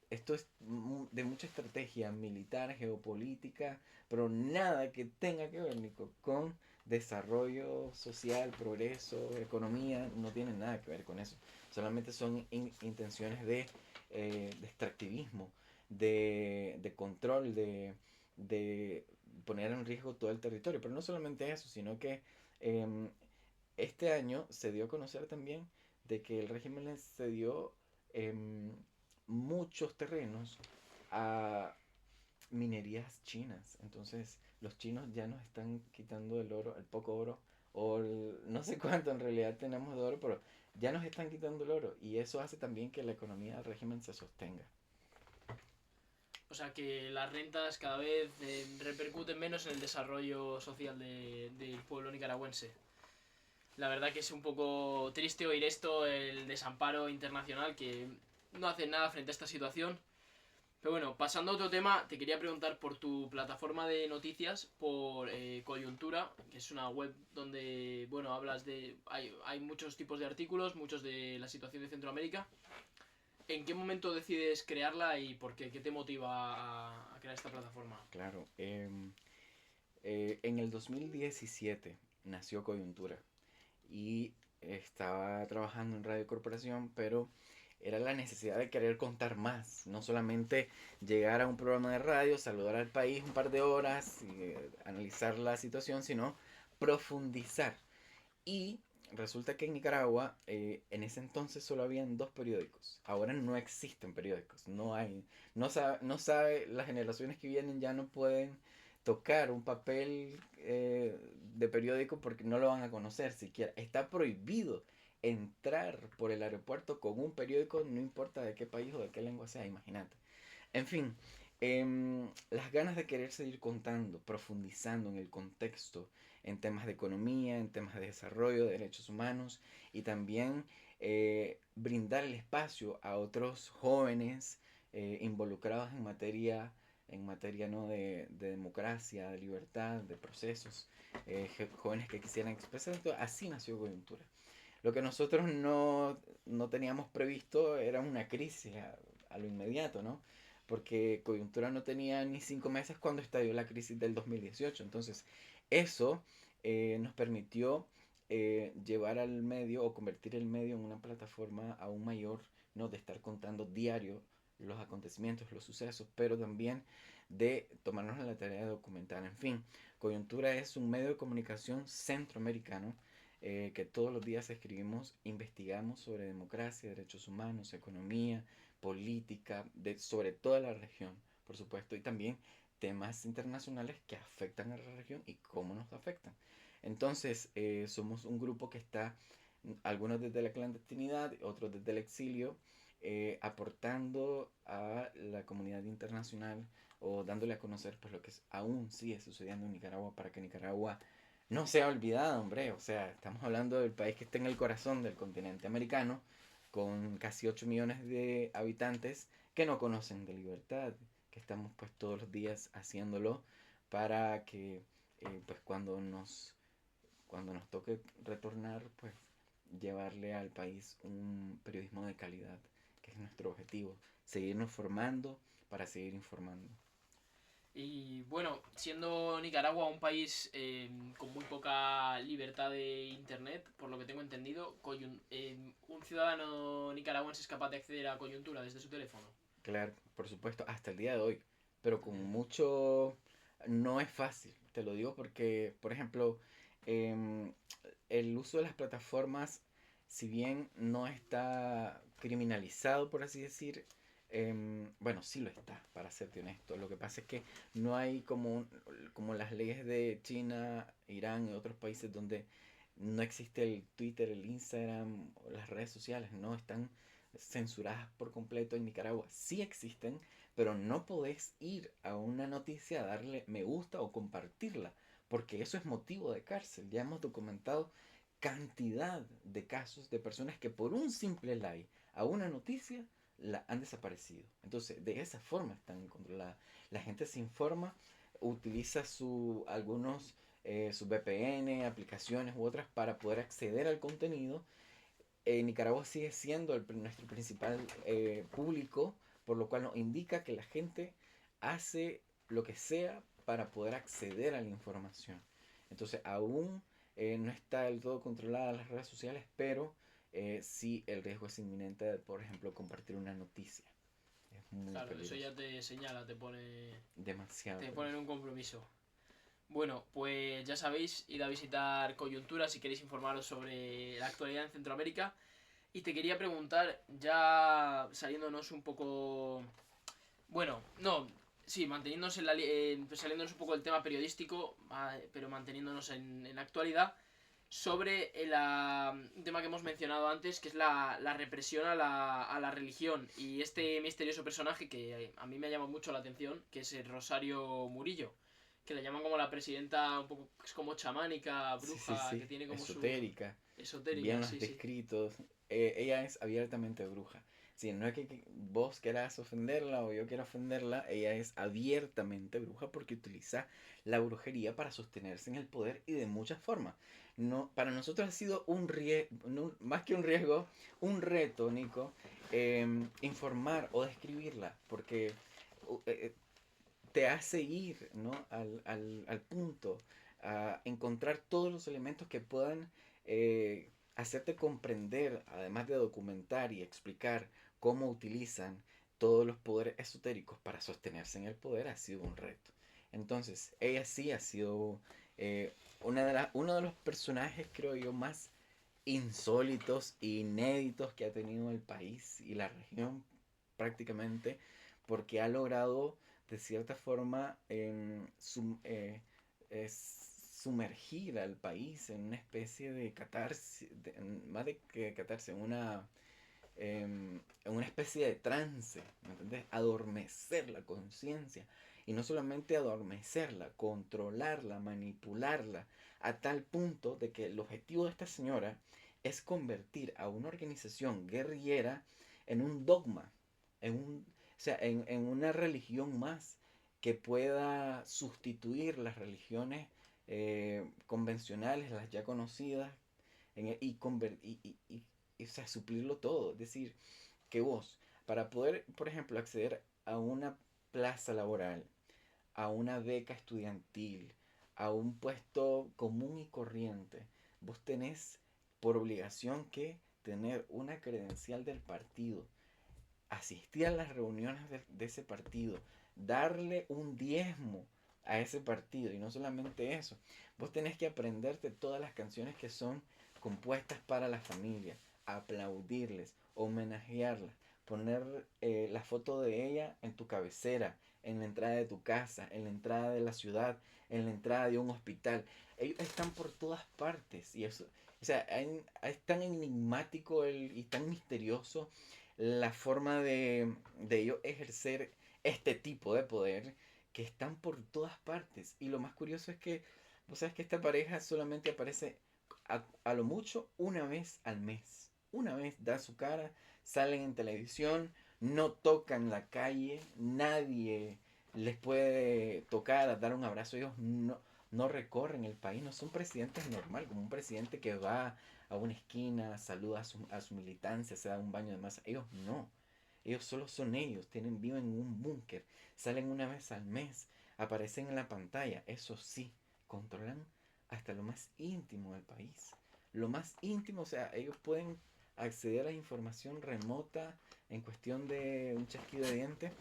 esto es de mucha estrategia militar, geopolítica, pero nada que tenga que ver, Nico, con desarrollo social, progreso, economía, no tiene nada que ver con eso. Solamente son intenciones de extractivismo, de control, de poner en riesgo todo el territorio. Pero no solamente eso, sino que eh, este año se dio a conocer también de que el régimen le cedió muchos terrenos a minerías chinas. Entonces los chinos ya nos están quitando el oro, el poco oro, o no sé cuánto en realidad tenemos de oro, pero ya nos están quitando el oro. Y eso hace también que la economía del régimen se sostenga. O sea que las rentas cada vez repercuten menos en el desarrollo social del pueblo nicaragüense. La verdad que es un poco triste oír esto, el desamparo internacional, que no hace nada frente a esta situación. Pero bueno, pasando a otro tema, te quería preguntar por tu plataforma de noticias, por Coyuntura, que es una web donde, bueno, hablas de... Hay muchos tipos de artículos, muchos de la situación de Centroamérica. ¿En qué momento decides crearla y por qué? ¿Qué te motiva a crear esta plataforma? Claro, en el 2017 nació Coyuntura y estaba trabajando en Radio Corporación, pero era la necesidad de querer contar más, no solamente llegar a un programa de radio, saludar al país un par de horas y analizar la situación, sino profundizar. Y resulta que en Nicaragua en ese entonces solo habían dos periódicos. Ahora no existen periódicos, no hay, no sabe, las generaciones que vienen ya no pueden tocar un papel de periódico porque no lo van a conocer siquiera. Está prohibido entrar por el aeropuerto con un periódico, no importa de qué país o de qué lengua sea, imagínate. En fin, las ganas de querer seguir contando, profundizando en el contexto, en temas de economía, en temas de desarrollo, de derechos humanos y también brindar el espacio a otros jóvenes involucrados en materia ¿no? de democracia, de libertad, de procesos, jóvenes que quisieran expresar. Entonces, así nació Coyuntura. Lo que nosotros no teníamos previsto era una crisis a lo inmediato, ¿no? Porque Coyuntura no tenía ni 5 meses cuando estalló la crisis del 2018. Entonces, eso nos permitió llevar al medio o convertir el medio en una plataforma aún mayor, ¿no? De estar contando diario los acontecimientos, los sucesos, pero también de tomarnos la tarea de documentar. En fin, Coyuntura es un medio de comunicación centroamericano que todos los días escribimos, investigamos sobre democracia, derechos humanos, economía, política, sobre toda la región, por supuesto, y también temas internacionales que afectan a la región y cómo nos afectan. Entonces, somos un grupo que está, algunos desde la clandestinidad, otros desde el exilio, aportando a la comunidad internacional o dándole a conocer pues, lo que aún sigue sucediendo en Nicaragua para que Nicaragua no sea olvidada, hombre. O sea, estamos hablando del país que está en el corazón del continente americano, con casi 8 millones de habitantes que no conocen de libertad, que estamos pues todos los días haciéndolo para que pues cuando nos toque retornar, pues llevarle al país un periodismo de calidad que es nuestro objetivo, seguirnos formando para seguir informando. Y bueno, siendo Nicaragua un país con muy poca libertad de internet, por lo que tengo entendido, un ciudadano nicaragüense es capaz de acceder a Coyuntura desde su teléfono. Claro, por supuesto, hasta el día de hoy, pero con mucho... No es fácil, te lo digo porque, por ejemplo, em, el uso de las plataformas, si bien no está criminalizado, por así decir, bueno, sí lo está, para serte honesto. Lo que pasa es que no hay como las leyes de China, Irán y otros países donde no existe el Twitter, el Instagram, o las redes sociales, no están censuradas por completo. En Nicaragua sí existen, pero no podés ir a una noticia a darle me gusta o compartirla, porque eso es motivo de cárcel. Ya hemos documentado cantidad de casos de personas que por un simple like a una noticia la han desaparecido. Entonces, de esa forma están controladas. La gente se informa, utiliza sus VPN, aplicaciones u otras para poder acceder al contenido. Nicaragua sigue siendo nuestro principal público, por lo cual nos indica que la gente hace lo que sea para poder acceder a la información. Entonces, aún no está del todo controlada las redes sociales, pero sí el riesgo es inminente de, por ejemplo, compartir una noticia. Es muy Claro, eso peligroso. ya te señala, Demasiado te pone en peligroso. un compromiso. Bueno, pues ya sabéis, id a visitar Coyuntura si queréis informaros sobre la actualidad en Centroamérica. Y te quería preguntar, ya saliéndonos un poco... Bueno, no, sí, manteniéndonos saliéndonos un poco del tema periodístico, pero manteniéndonos en la actualidad, sobre un tema que hemos mencionado antes, que es la represión a la religión. Y este misterioso personaje que a mí me ha llamado mucho la atención, que es el Rosario Murillo, que le llaman como la presidenta un poco, es como chamánica, Sí, sí, bruja, que sí, tiene como su... esotérica, bien Esotérica, los sí, sí. descritos. Ella es abiertamente bruja. Si no es que vos quieras ofenderla o yo quiera ofenderla, ella es abiertamente bruja porque utiliza la brujería para sostenerse en el poder y de muchas formas. No, para nosotros ha sido un riesgo, más que un riesgo, un reto, Nico, informar o describirla, porque uh, eh, te hace ir, ¿no? Al punto, a encontrar todos los elementos que puedan hacerte comprender, además de documentar y explicar cómo utilizan todos los poderes esotéricos para sostenerse en el poder, ha sido un reto. Entonces, ella sí ha sido uno de los personajes, creo yo, más insólitos e inéditos que ha tenido el país y la región prácticamente, porque ha logrado de cierta forma sumergir al país en una especie de catarsis, más de que catarsis, en una especie de trance, ¿me entendés? Adormecer la conciencia. Y no solamente adormecerla, controlarla, manipularla, a tal punto de que el objetivo de esta señora es convertir a una organización guerrillera en un dogma, o sea, en una religión más que pueda sustituir las religiones convencionales, las ya conocidas, y, o sea, suplirlo todo. Es decir, que vos, para poder, por ejemplo, acceder a una plaza laboral, a una beca estudiantil, a un puesto común y corriente, vos tenés por obligación que tener una credencial del partido, asistir a las reuniones de ese partido, darle un diezmo a ese partido. Y no solamente eso, vos tenés que aprenderte todas las canciones que son compuestas para la familia, aplaudirles, homenajearlas, poner la foto de ella en tu cabecera, en la entrada de tu casa, en la entrada de la ciudad, en la entrada de un hospital. Ellos están por todas partes y eso, o sea, es tan enigmático y tan misterioso la forma de ellos ejercer este tipo de poder que están por todas partes. Y lo más curioso es que, vos sabes que esta pareja solamente aparece a lo mucho una vez al mes. Una vez da su cara, salen en televisión, no tocan la calle, nadie les puede tocar, dar un abrazo. Ellos no recorren el país, no son presidentes normal, como un presidente que va a una esquina, saluda a su militancia, se da un baño de masa. Ellos no. Ellos solo son ellos, viven en un búnker, salen una vez al mes, aparecen en la pantalla. Eso sí, controlan hasta lo más íntimo del país. Lo más íntimo, o sea, ellos pueden acceder a información remota en cuestión de un chasquido de dientes,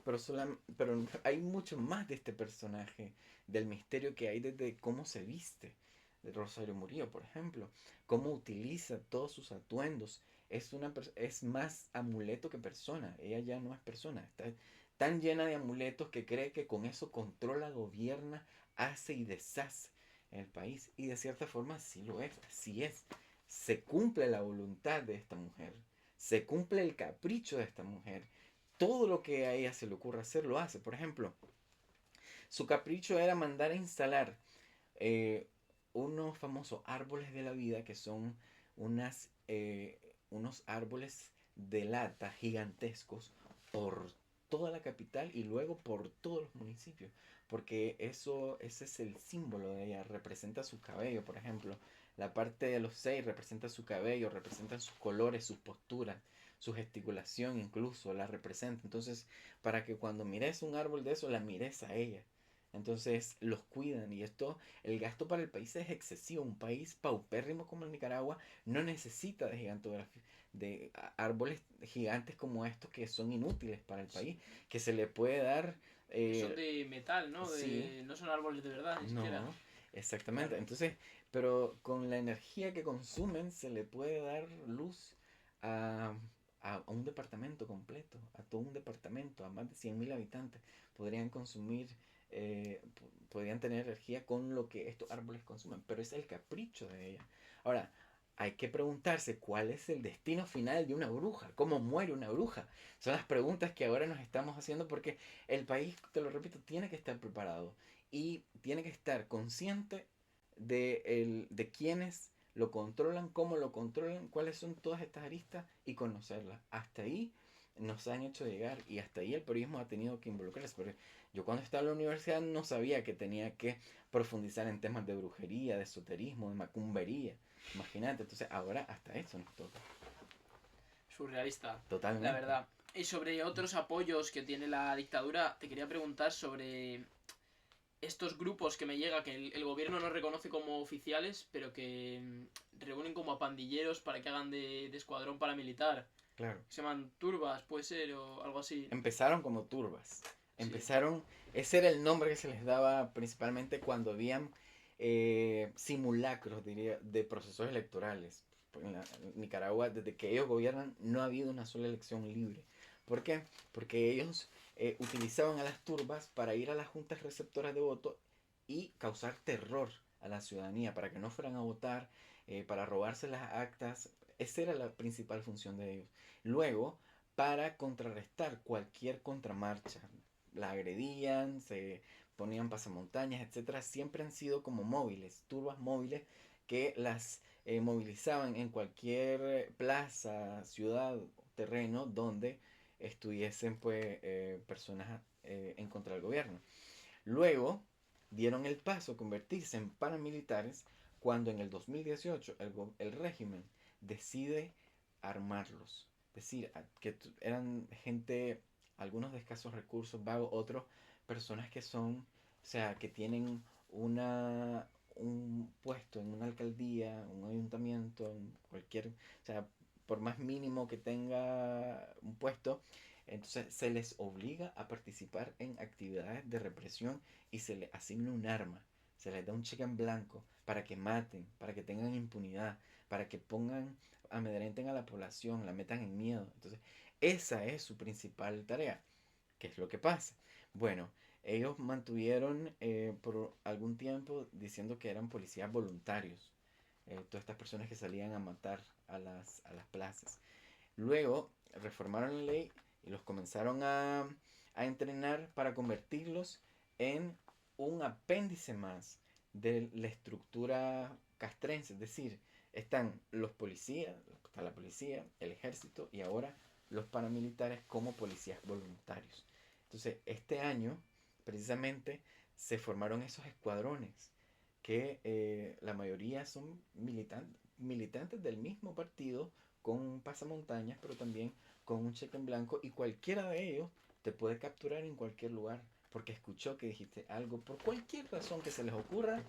pero hay mucho más de este personaje, del misterio que hay desde cómo se viste de Rosario Murillo, por ejemplo, cómo utiliza todos sus atuendos. Es más amuleto que persona. Ella ya no es persona. Está tan llena de amuletos que cree que con eso controla, gobierna, hace y deshace en el país. Y de cierta forma sí lo es, así es. Se cumple la voluntad de esta mujer. Se cumple el capricho de esta mujer. Todo lo que a ella se le ocurra hacer, lo hace. Por ejemplo, su capricho era mandar a instalar eh, unos famosos árboles de la vida, que son unas, unos árboles de lata gigantescos por toda la capital y luego por todos los municipios, porque ese es el símbolo de ella. Representa su cabello, por ejemplo, la parte de los seis representa su cabello, representa sus colores, sus posturas, su gesticulación incluso la representa. Entonces, para que cuando mires un árbol de eso, la mires a ella. Entonces los cuidan, y esto, el gasto para el país es excesivo. Un país paupérrimo como el Nicaragua no necesita de gigantografía, de árboles gigantes como estos, que son inútiles para el país, que se le puede dar, Que son eh, de metal, ¿no? sí, No son árboles de verdad, ni siquiera. no, exactamente. Claro. Entonces, pero con la energía que consumen se le puede dar luz a, a un departamento completo, a todo un departamento, a más de 100.000 habitantes. Podrían consumir, podrían tener energía con lo que estos árboles consumen, pero es el capricho de ella. Ahora, hay que preguntarse cuál es el destino final de una bruja, cómo muere una bruja. Son las preguntas que ahora nos estamos haciendo, porque el país, te lo repito, tiene que estar preparado y tiene que estar consciente de quiénes lo controlan, cómo lo controlan, cuáles son todas estas aristas, y conocerlas. Hasta ahí nos han hecho llegar, y hasta ahí el periodismo ha tenido que involucrarse. Pero yo cuando estaba en la universidad no sabía que tenía que profundizar en temas de brujería, de esoterismo, de macumbería. Imagínate, entonces ahora hasta eso nos toca. Surrealista, la Totalmente. verdad. Y sobre otros apoyos que tiene la dictadura, te quería preguntar sobre estos grupos que me llega, que el gobierno no reconoce como oficiales, pero que reúnen como a pandilleros para que hagan de escuadrón paramilitar. Claro. Se llaman turbas, puede ser, o algo así. Empezaron como turbas. Sí, Empezaron, ese era el nombre que se les daba principalmente cuando habían simulacros, diría, de procesos electorales. En Nicaragua, desde que ellos gobiernan, no ha habido una sola elección libre. ¿Por qué? Porque ellos utilizaban a las turbas para ir a las juntas receptoras de voto y causar terror a la ciudadanía, para que no fueran a votar, para robarse las actas. Esa era la principal función de ellos. Luego, para contrarrestar cualquier contramarcha, la agredían, se ponían pasamontañas, etcétera. Siempre han sido como móviles, turbas móviles, que las movilizaban en cualquier plaza, ciudad, terreno donde estuviesen pues personas en contra del gobierno. Luego dieron el paso a convertirse en paramilitares cuando en el 2018 el régimen decide armarlos. Es decir, que eran gente, algunos de escasos recursos, vagos, otros personas que son, o sea, que tienen un puesto en una alcaldía, un ayuntamiento, en cualquier, o sea, por más mínimo que tenga un puesto, entonces se les obliga a participar en actividades de represión, y se les asigna un arma, se les da un cheque en blanco para que maten, para que tengan impunidad, para que pongan, amedrenten a la población, la metan en miedo. Entonces, esa es su principal tarea. ¿Qué es lo que pasa? Bueno, ellos mantuvieron por algún tiempo diciendo que eran policías voluntarios, todas estas personas que salían a matar a las plazas. Luego reformaron la ley y los comenzaron a entrenar para convertirlos en un apéndice más de la estructura castrense. Es decir, están los policías, está la policía, el ejército y ahora los paramilitares como policías voluntarios. Entonces, este año, precisamente, se formaron esos escuadrones que la mayoría son militantes del mismo partido con un pasamontañas, pero también con un cheque en blanco, y cualquiera de ellos te puede capturar en cualquier lugar porque escuchó que dijiste algo, por cualquier razón que se les ocurra,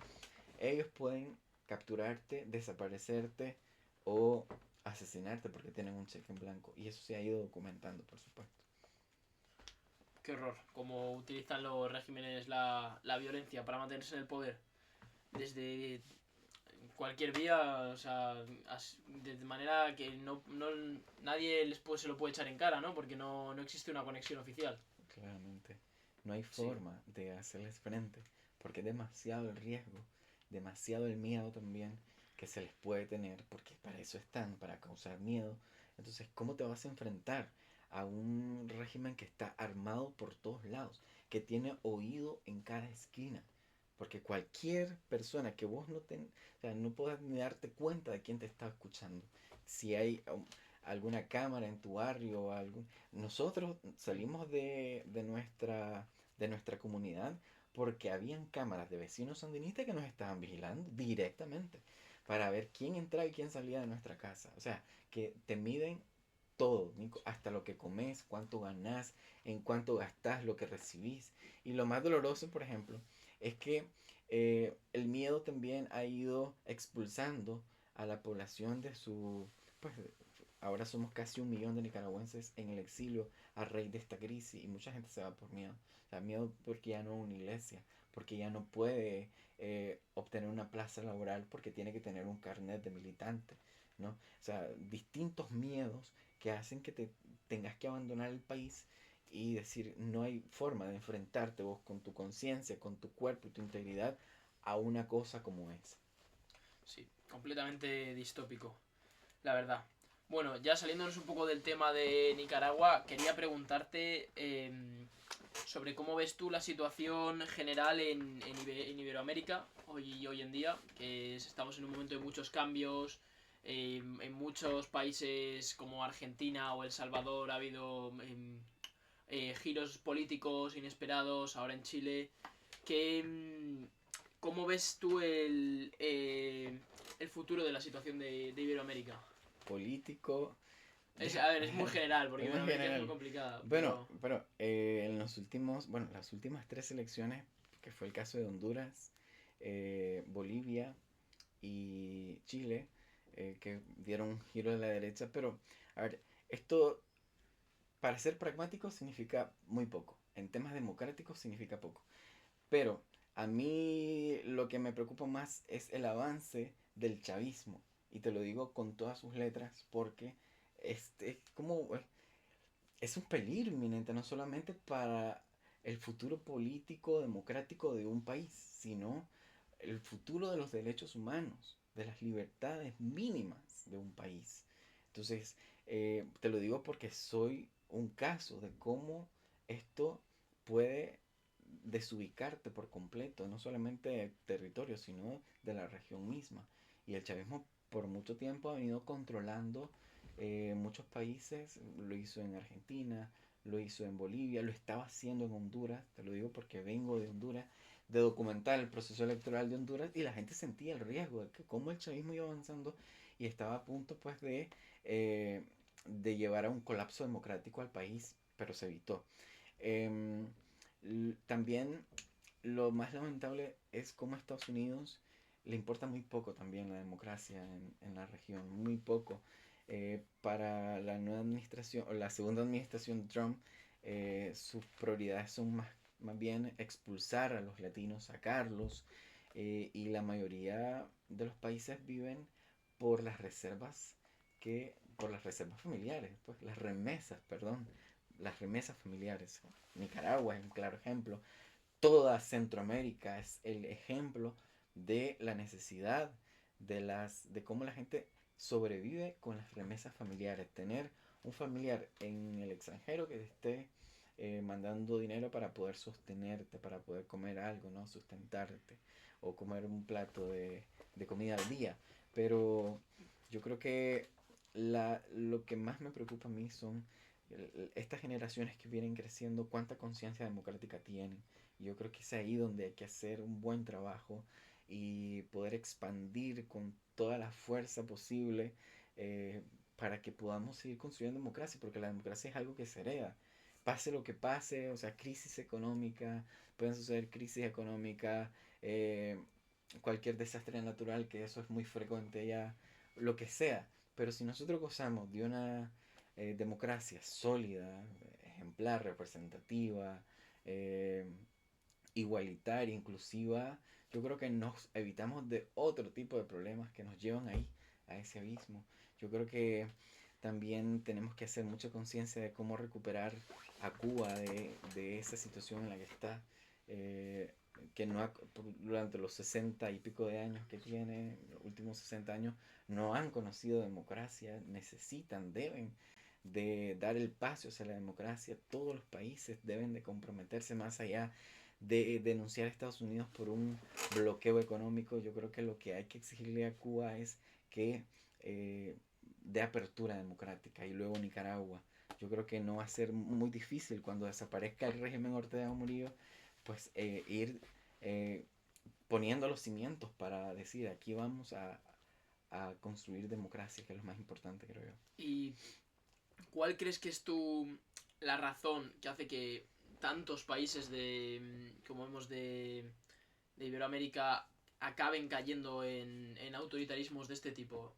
ellos pueden capturarte, desaparecerte o asesinarte porque tienen un cheque en blanco. Y eso se ha ido documentando, por supuesto. Qué horror, cómo utilizan los regímenes la violencia para mantenerse en el poder. Desde cualquier vía, o sea, de manera que nadie se lo puede echar en cara, ¿no? Porque no existe una conexión oficial. Claramente. No hay Sí, forma de hacerles frente porque es demasiado el riesgo, demasiado el miedo también que se les puede tener, porque para eso están, para causar miedo. Entonces, ¿cómo te vas a enfrentar a un régimen que está armado por todos lados, que tiene oído en cada esquina? Porque cualquier persona que vos o sea, no puedas ni darte cuenta de quién te está escuchando. Si hay alguna cámara en tu barrio o algún... Nosotros salimos de nuestra comunidad porque habían cámaras de vecinos sandinistas que nos estaban vigilando directamente para ver quién entraba y quién salía de nuestra casa. O sea, que te miden todo, Nico, hasta lo que comes, cuánto ganás, en cuánto gastás, lo que recibís. Y lo más doloroso, por ejemplo, es que el miedo también ha ido expulsando a la población de su... Pues ahora somos casi 1 millón de nicaragüenses en el exilio a raíz de esta crisis y mucha gente se va por miedo. O sea, miedo porque ya no es una iglesia, porque ya no puede obtener una plaza laboral porque tiene que tener un carnet de militante, ¿no? O sea, distintos miedos que hacen que te tengas que abandonar el país y decir, no hay forma de enfrentarte vos con tu conciencia, con tu cuerpo y tu integridad a una cosa como esa. sí, completamente distópico, la verdad. Bueno, ya saliéndonos un poco del tema de Nicaragua, quería preguntarte sobre cómo ves tú la situación general en Iberoamérica hoy en día, que estamos en un momento de muchos cambios. En muchos países como Argentina o El Salvador ha habido giros políticos inesperados, ahora en Chile. ¿Qué, ¿Cómo ves tú el futuro de la situación de Iberoamérica? Político, A ver, es muy general, porque en Iberoamérica es muy general. complicada, Bueno, pero pero en los últimos, bueno, las últimas 3 elecciones, que fue el caso de Honduras, Bolivia y Chile, que dieron un giro a la derecha, pero, a ver, esto, para ser pragmático, significa muy poco. En temas democráticos significa poco. Pero a mí lo que me preocupa más es el avance del chavismo. Y te lo digo con todas sus letras porque este, como, es un peligro inminente, no solamente para el futuro político democrático de un país, sino el futuro de los derechos humanos, de las libertades mínimas de un país. Entonces, te lo digo porque soy un caso de cómo esto puede desubicarte por completo, no solamente de territorio, sino de la región misma. Y el chavismo por mucho tiempo ha venido controlando muchos países, lo hizo en Argentina, lo hizo en Bolivia, lo estaba haciendo en Honduras, te lo digo porque vengo de Honduras, de documentar el proceso electoral de Honduras y la gente sentía el riesgo de que cómo el chavismo iba avanzando y estaba a punto pues de llevar a un colapso democrático al país, pero se evitó. Em, También lo más lamentable es cómo a Estados Unidos le importa muy poco también la democracia en la región, muy poco. Para la nueva administración, o la segunda administración de Trump, sus prioridades son más bien expulsar a los latinos, sacarlos, y la mayoría de los países viven por las reservas por las reservas familiares, pues las remesas, perdón, las remesas familiares. Nicaragua es un claro ejemplo. Toda Centroamérica es el ejemplo de la necesidad de cómo la gente sobrevive con las remesas familiares. Tener un familiar en el extranjero que te esté mandando dinero para poder sostenerte, para poder comer algo, ¿no? Sustentarte o comer un plato de comida al día. Pero yo creo que lo que más me preocupa a mí son estas generaciones que vienen creciendo, cuánta conciencia democrática tienen. Yo creo que es ahí donde hay que hacer un buen trabajo y poder expandir con toda la fuerza posible. para que podamos seguir construyendo democracia, porque la democracia es algo que se hereda. Pase lo que pase, o sea, crisis económica, pueden suceder crisis económica, eh, cualquier desastre natural, que eso es muy frecuente ya, lo que sea. Pero si nosotros gozamos de una democracia sólida, ejemplar, representativa, eh, igualitaria, inclusiva, yo creo que nos evitamos de otro tipo de problemas que nos llevan ahí, a ese abismo. Yo creo que también tenemos que hacer mucha conciencia de cómo recuperar a Cuba de esa situación en la que está, eh, que no ha, durante los 60 y pico de años que tiene, los últimos 60 años, no han conocido democracia, necesitan, deben de dar el paso hacia la democracia. Todos los países deben de comprometerse más allá de denunciar a Estados Unidos por un bloqueo económico. Yo creo que lo que hay que exigirle a Cuba es que dé apertura democrática, y luego Nicaragua. Yo creo que no va a ser muy difícil cuando desaparezca el régimen Ortega Murillo, pues ir eh, poniendo los cimientos para decir aquí vamos a construir democracia, que es lo más importante, creo yo. ¿Y cuál crees que es la razón que hace que tantos países como vemos de Iberoamérica acaben cayendo en autoritarismos de este tipo?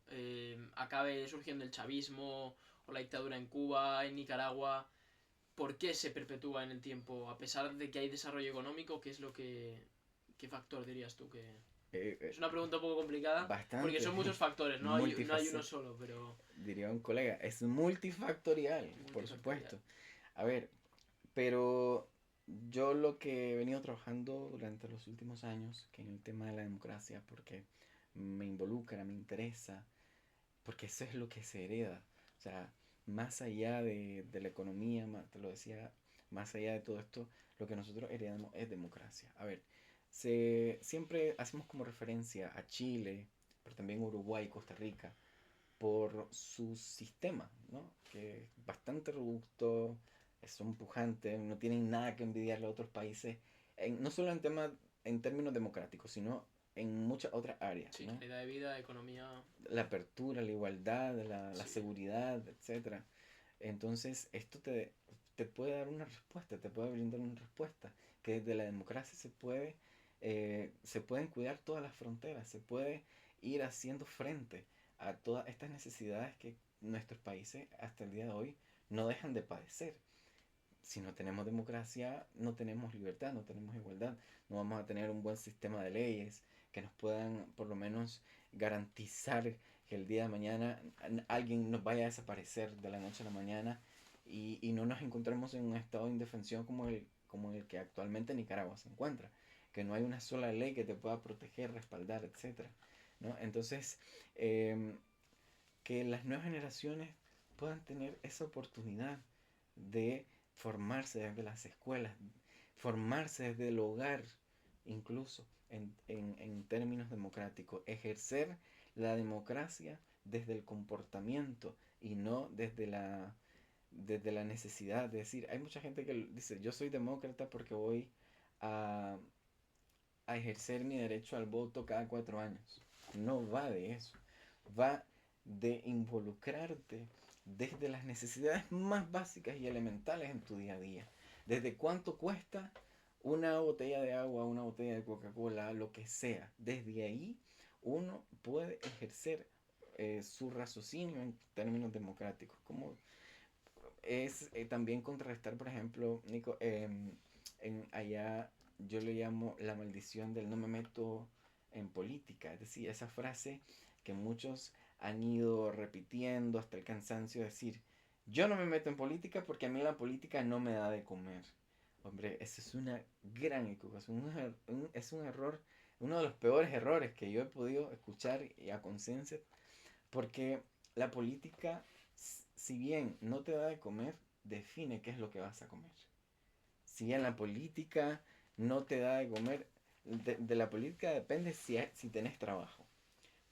Acabe surgiendo el chavismo o la dictadura en Cuba, en Nicaragua. ¿Por qué se perpetúa en el tiempo? A pesar de que hay desarrollo económico, ¿qué es lo que... ¿Qué factor dirías tú que...? Eh, Es eh, una pregunta un poco complicada, porque Bastante son muchos factores, no hay uno multifactorial, solo, pero... diría un colega, es multifactorial, por Multifactorial. supuesto. A ver, pero yo lo que he venido trabajando durante los últimos años, que en el tema de la democracia, porque me involucra, me interesa, porque eso es lo que se hereda. O sea, más allá de la economía, te lo decía, más allá de todo esto, lo que nosotros heredamos es democracia. A ver, siempre hacemos como referencia a Chile, pero también Uruguay y Costa Rica, por su sistema, ¿no? Que es bastante robusto, son pujantes, no tienen nada que envidiarle a otros países, no solo en términos democráticos, sino en muchas otras áreas, Sí, ¿no? calidad de vida, economía... La apertura, la igualdad, la Sí, seguridad, etcétera. Entonces, esto te puede dar una respuesta, te puede brindar una respuesta, que desde la democracia se pueden cuidar todas las fronteras, se puede ir haciendo frente a todas estas necesidades que nuestros países hasta el día de hoy no dejan de padecer. Si no tenemos democracia, no tenemos libertad, no tenemos igualdad, no vamos a tener un buen sistema de leyes que nos puedan por lo menos garantizar que el día de mañana alguien nos vaya a desaparecer de la noche a la mañana, y no nos encontremos en un estado de indefensión como el que actualmente Nicaragua se encuentra, que no hay una sola ley que te pueda proteger, respaldar, etcétera, ¿no? Entonces, eh, que las nuevas generaciones puedan tener esa oportunidad de formarse desde las escuelas, formarse desde el hogar, incluso en términos democráticos, ejercer la democracia desde el comportamiento y no desde la necesidad de decir, hay mucha gente que dice, yo soy demócrata porque voy a, a ejercer mi derecho al voto cada 4 años. No va de eso, va de involucrarte desde las necesidades más básicas y elementales en tu día a día. Desde cuánto cuesta una botella de agua, una botella de Coca-Cola, lo que sea. Desde ahí uno puede ejercer su raciocinio en términos democráticos. Como es también contrarrestar, por ejemplo, Nico, allá yo le llamo la maldición del no me meto en política. Es decir, esa frase que muchos han ido repitiendo hasta el cansancio, decir, yo no me meto en política porque a mí la política no me da de comer. Hombre, eso es una gran equivocación, es un error, uno de los peores errores que yo he podido escuchar y a conciencia, porque la política, si bien no te da de comer, define qué es lo que vas a comer. Si bien la política no te da de comer, de la política depende si tenés trabajo.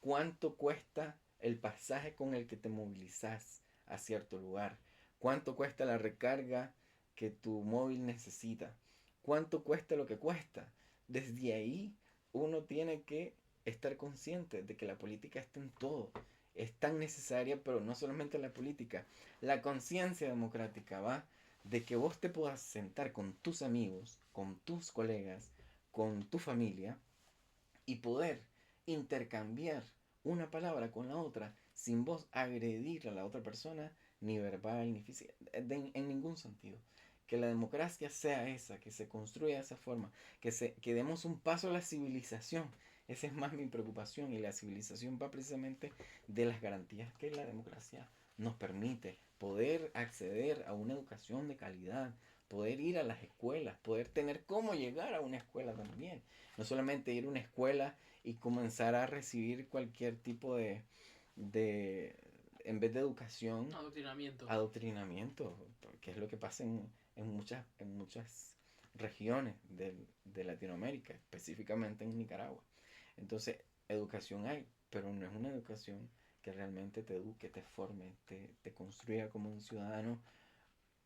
¿Cuánto cuesta el pasaje con el que te movilizas a cierto lugar? ¿Cuánto cuesta la recarga que tu móvil necesita? ¿Cuánto cuesta lo que cuesta? Desde ahí uno tiene que estar consciente de que la política está en todo es tan necesaria, pero no solamente la política. La conciencia democrática va de que vos te puedas sentar con tus amigos, con tus colegas, con tu familia y poder intercambiar una palabra con la otra sin vos agredir a la otra persona, ni verbal, ni física, en ningún sentido. Que la democracia sea esa, que se construya de esa forma, que demos un paso a la civilización. Esa es más mi preocupación y la civilización va precisamente de las garantías que la democracia nos permite. Poder acceder a una educación de calidad, poder ir a las escuelas, poder tener cómo llegar a una escuela también. No solamente ir a una escuela y comenzar a recibir cualquier tipo de en vez de educación, Adoctrinamiento. adoctrinamiento, que es lo que pasa en muchas regiones de Latinoamérica, específicamente en Nicaragua. Entonces, educación hay, pero no es una educación que realmente te eduque, te forme, te construya como un ciudadano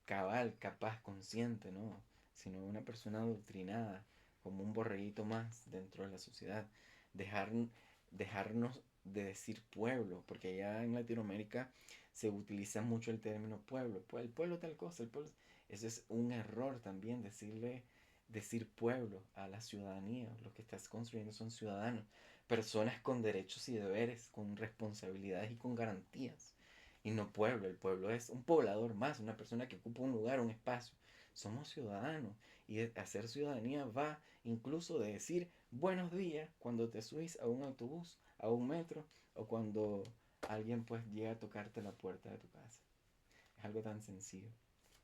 cabal, capaz, consciente, ¿no? Sino una persona adoctrinada, como un borreguito más dentro de la sociedad. Dejar, dejarnos de decir pueblo, porque allá en Latinoamérica se utiliza mucho el término pueblo. Pues el pueblo tal cosa, el pueblo. Eso es un error también, decir pueblo a la ciudadanía. Lo que estás construyendo son ciudadanos, personas con derechos y deberes, con responsabilidades y con garantías. Y no pueblo, el pueblo es un poblador más, una persona que ocupa un lugar, un espacio. Somos ciudadanos y hacer ciudadanía va incluso de decir buenos días cuando te subís a un autobús, a un metro o cuando alguien pues llega a tocarte la puerta de tu casa. Es algo tan sencillo.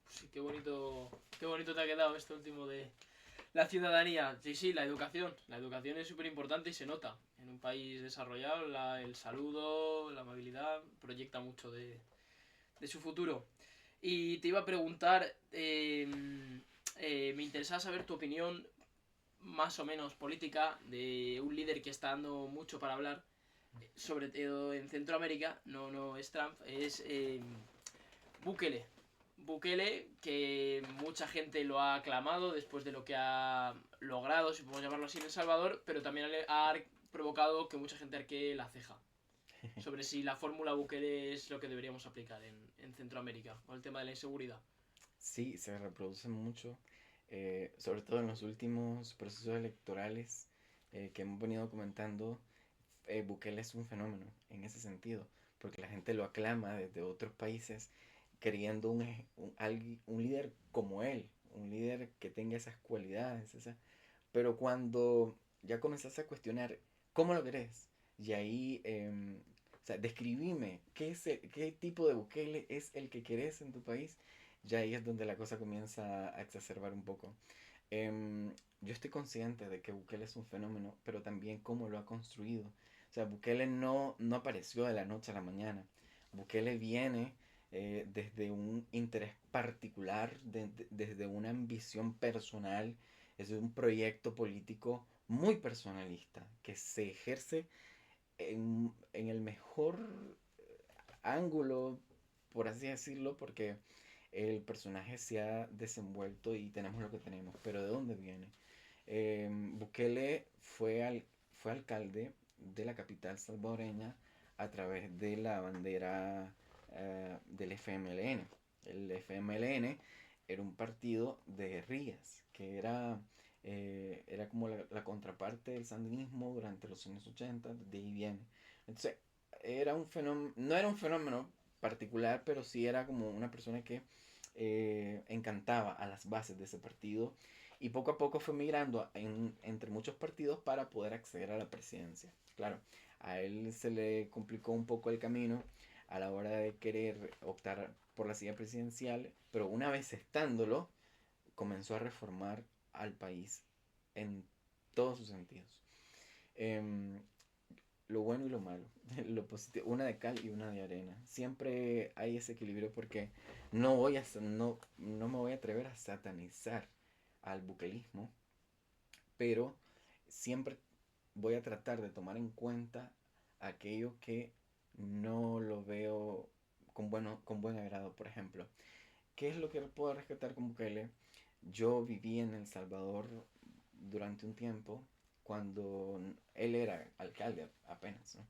Sí, qué bonito te ha quedado esto último de la ciudadanía. Sí, sí, la educación. La educación es súper importante y se nota. En un país desarrollado, el saludo, la amabilidad, proyecta mucho de su futuro. Y te iba a preguntar, me interesaba saber tu opinión más o menos política de un líder que está dando mucho para hablar, sobre todo en Centroamérica, no es Trump, es Bukele. Bukele, que mucha gente lo ha aclamado después de lo que ha logrado, si podemos llamarlo así, en El Salvador, pero también ha provocado que mucha gente arquee la ceja sobre si la fórmula Bukele es lo que deberíamos aplicar en Centroamérica, con el tema de la inseguridad. Sí, se reproduce mucho, sobre todo en los últimos procesos electorales que hemos venido comentando. Bukele es un fenómeno en ese sentido, porque la gente lo aclama desde otros países queriendo un líder como él, un líder que tenga esas cualidades, pero cuando ya comenzás a cuestionar cómo lo querés, y ahí, o sea, describime qué tipo de Bukele es el que querés en tu país, ya ahí es donde la cosa comienza a exacerbar un poco. Em, yo estoy consciente de que Bukele es un fenómeno, pero también cómo lo ha construido. O sea, Bukele no apareció de la noche a la mañana. Bukele viene desde un interés particular, desde una ambición personal, es un proyecto político muy personalista, que se ejerce en el mejor ángulo, por así decirlo, porque el personaje se ha desenvuelto y tenemos lo que tenemos. Pero ¿de dónde viene? Bukele fue alcalde de la capital salvadoreña a través de la bandera del FMLN. El FMLN era un partido de guerrillas que era como la contraparte del sandinismo durante los años 80, de ahí viene. Entonces, era un fenómeno, no era un fenómeno particular, pero sí era como una persona que encantaba a las bases de ese partido y poco a poco fue migrando entre muchos partidos para poder acceder a la presidencia. Claro, a él se le complicó un poco el camino a la hora de querer optar por la silla presidencial, pero una vez estándolo, comenzó a reformar al país en todos sus sentidos. Em, lo bueno y lo malo, lo positivo, una de cal y una de arena. Siempre hay ese equilibrio porque no me voy a atrever a satanizar al buquelismo, pero siempre voy a tratar de tomar en cuenta aquello que no lo veo con buen agrado. Por ejemplo, ¿qué es lo que puedo rescatar con Bukele? Yo viví en El Salvador durante un tiempo cuando él era alcalde apenas, ¿no?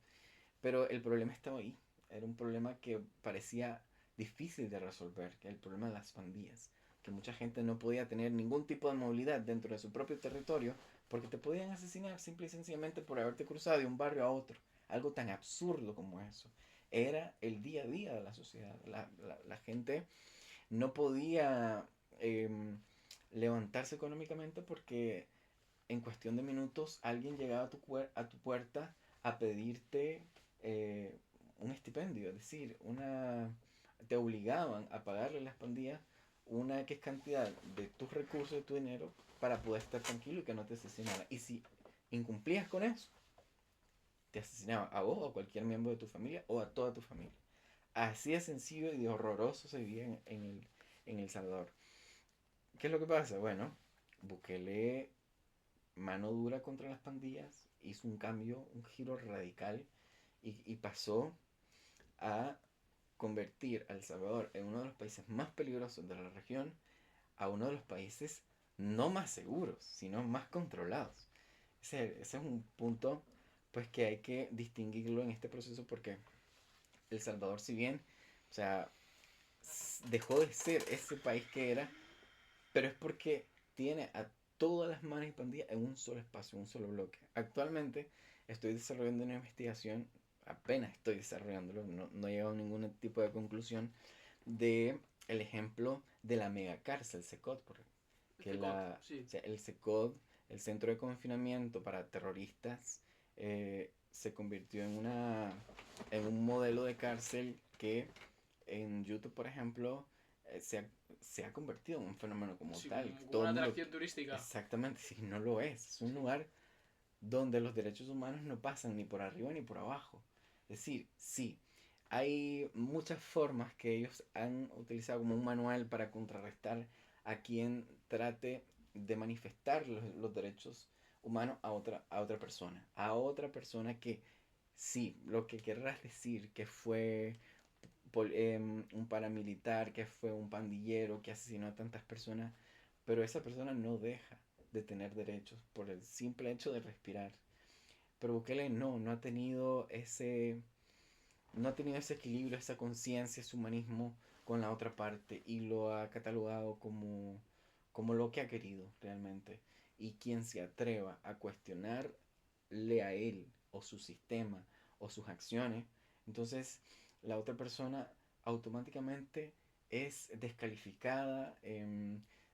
Pero el problema estaba ahí. era un problema que parecía difícil de resolver, que es el problema de las pandillas, que mucha gente no podía tener ningún tipo de movilidad dentro de su propio territorio porque te podían asesinar simple y sencillamente por haberte cruzado de un barrio a otro. Algo tan absurdo como eso. Era el día a día de la sociedad. La gente no podía em, levantarse económicamente porque en cuestión de minutos alguien llegaba a tu puerta a pedirte eh, un estipendio, es decir, te obligaban a pagarle a las pandillas una X cantidad de tus recursos, de tu dinero, para poder estar tranquilo y que no te asesinaran. Y si incumplías con eso, te asesinaban a vos o a cualquier miembro de tu familia o a toda tu familia. Así de sencillo y de horroroso se vivía en El Salvador. ¿Qué es lo que pasa? Bueno, Bukele, mano dura contra las pandillas, hizo un cambio, un giro radical y pasó a convertir a El Salvador en uno de los países más peligrosos de la región a uno de los países no más seguros, sino más controlados. Ese es un punto pues que hay que distinguirlo en este proceso porque El Salvador, si bien, o sea, dejó de ser ese país que era, pero es porque tiene a todas las manos y pandillas en un solo espacio, en un solo bloque. Actualmente estoy desarrollando una investigación, apenas estoy desarrollándolo, no he llegado a ningún tipo de conclusión, de el ejemplo de la megacárcel SECOT, El que CECOT, sí. o sea, el SECOT, el centro de confinamiento para terroristas, se convirtió en un modelo de cárcel que en YouTube, por ejemplo, se ha convertido en un fenómeno como Sí, tal. como Todo una el mundo, atracción turística. exactamente, si no lo es un Sí. lugar donde los derechos humanos no pasan ni por arriba ni por abajo. Es decir, sí, hay muchas formas que ellos han utilizado como un manual para contrarrestar a quien trate de manifestar los derechos humanos a otra persona que sí, lo que querrás decir que fue un paramilitar, que fue un pandillero, que asesinó a tantas personas, pero esa persona no deja de tener derechos por el simple hecho de respirar. Pero Bukele no ha tenido ese equilibrio, esa conciencia, ese humanismo con la otra parte y lo ha catalogado como lo que ha querido realmente. Y quien se atreva a cuestionarle a él o su sistema o sus acciones, entonces la otra persona automáticamente es descalificada,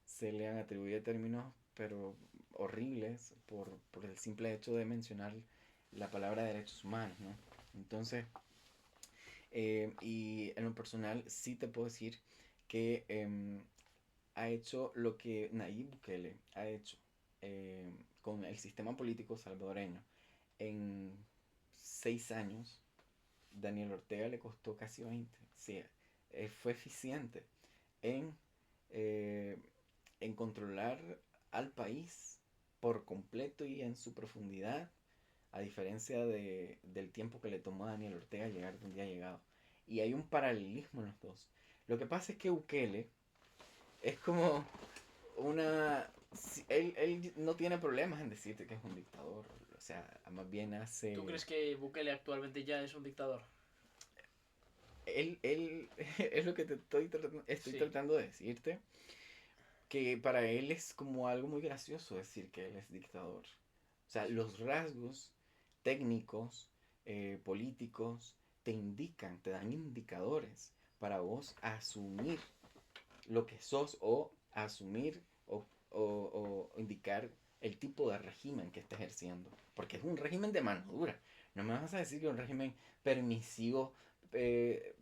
se le han atribuido términos pero horribles por el simple hecho de mencionar la palabra derechos humanos, ¿no? Entonces, y en lo personal sí te puedo decir que ha hecho lo que Nayib Bukele ha hecho con el sistema político salvadoreño. En 6 años, Daniel Ortega le costó casi 20. Sí, fue eficiente en, eh, en controlar al país por completo y en su profundidad, a diferencia del tiempo que le tomó a Daniel Ortega llegar donde ha llegado. Y hay un paralelismo en los dos. Lo que pasa es que Bukele es como él no tiene problemas en decirte que es un dictador. O sea, más bien ¿Tú hace... crees que Bukele actualmente ya es un dictador? Él es lo que estoy Sí. tratando de decirte, que para él es como algo muy gracioso decir que él es dictador. O sea, los rasgos técnicos, políticos, te dan indicadores para vos asumir lo que sos o asumir o indicar el tipo de régimen que está ejerciendo. Porque es un régimen de mano dura. No me vas a decir que es un régimen permisivo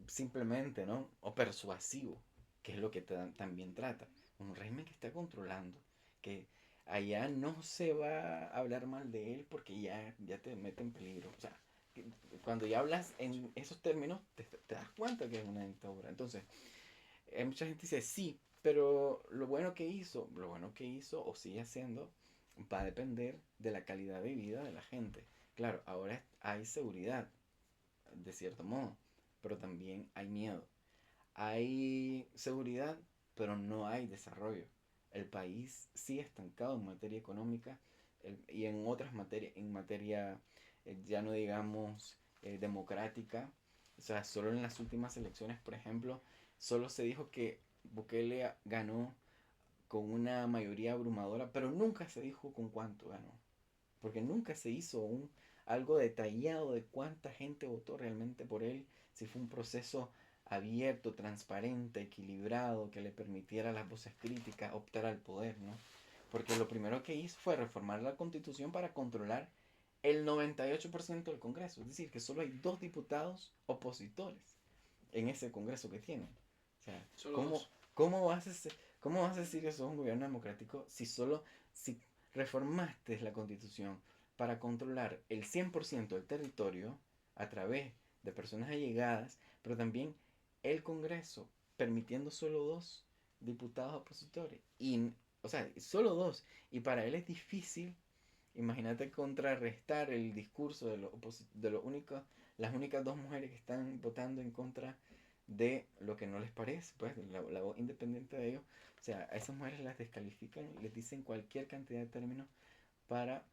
simplemente, ¿no? O persuasivo, que es lo que también trata. Un régimen que está controlando, que allá no se va a hablar mal de él porque ya te mete en peligro. O sea, cuando ya hablas en esos términos, te das cuenta que es una dictadura. Entonces, mucha gente dice sí, pero lo bueno que hizo o sigue haciendo, va a depender de la calidad de vida de la gente. Claro, ahora hay seguridad, de cierto modo, pero también hay miedo. Hay seguridad, pero no hay desarrollo. El país sigue estancado en materia económica y en otras materias, en materia, ya no digamos democrática, O sea, solo en las últimas elecciones, por ejemplo, solo se dijo que Bukele ganó con una mayoría abrumadora, pero nunca se dijo con cuánto ganó. Porque nunca se hizo algo detallado de cuánta gente votó realmente por él, si fue un proceso abierto, transparente, equilibrado, que le permitiera a las voces críticas optar al poder, ¿no? Porque lo primero que hizo fue reformar la constitución para controlar el 98% del Congreso. Es decir, que solo hay 2 diputados opositores en ese Congreso que tienen. O sea, Solo ¿cómo, dos. cómo, vas a, ¿cómo vas a decir que sos un gobierno democrático si reformaste la constitución para controlar el 100% del territorio a través de personas allegadas, pero también el Congreso permitiendo solo 2 diputados opositores? Y, o sea, solo 2. Y para él es difícil. Imagínate contrarrestar el discurso de las únicas 2 mujeres que están votando en contra de lo que no les parece, pues la voz independiente de ellos. O sea, a esas mujeres las descalifican, les dicen cualquier cantidad de términos para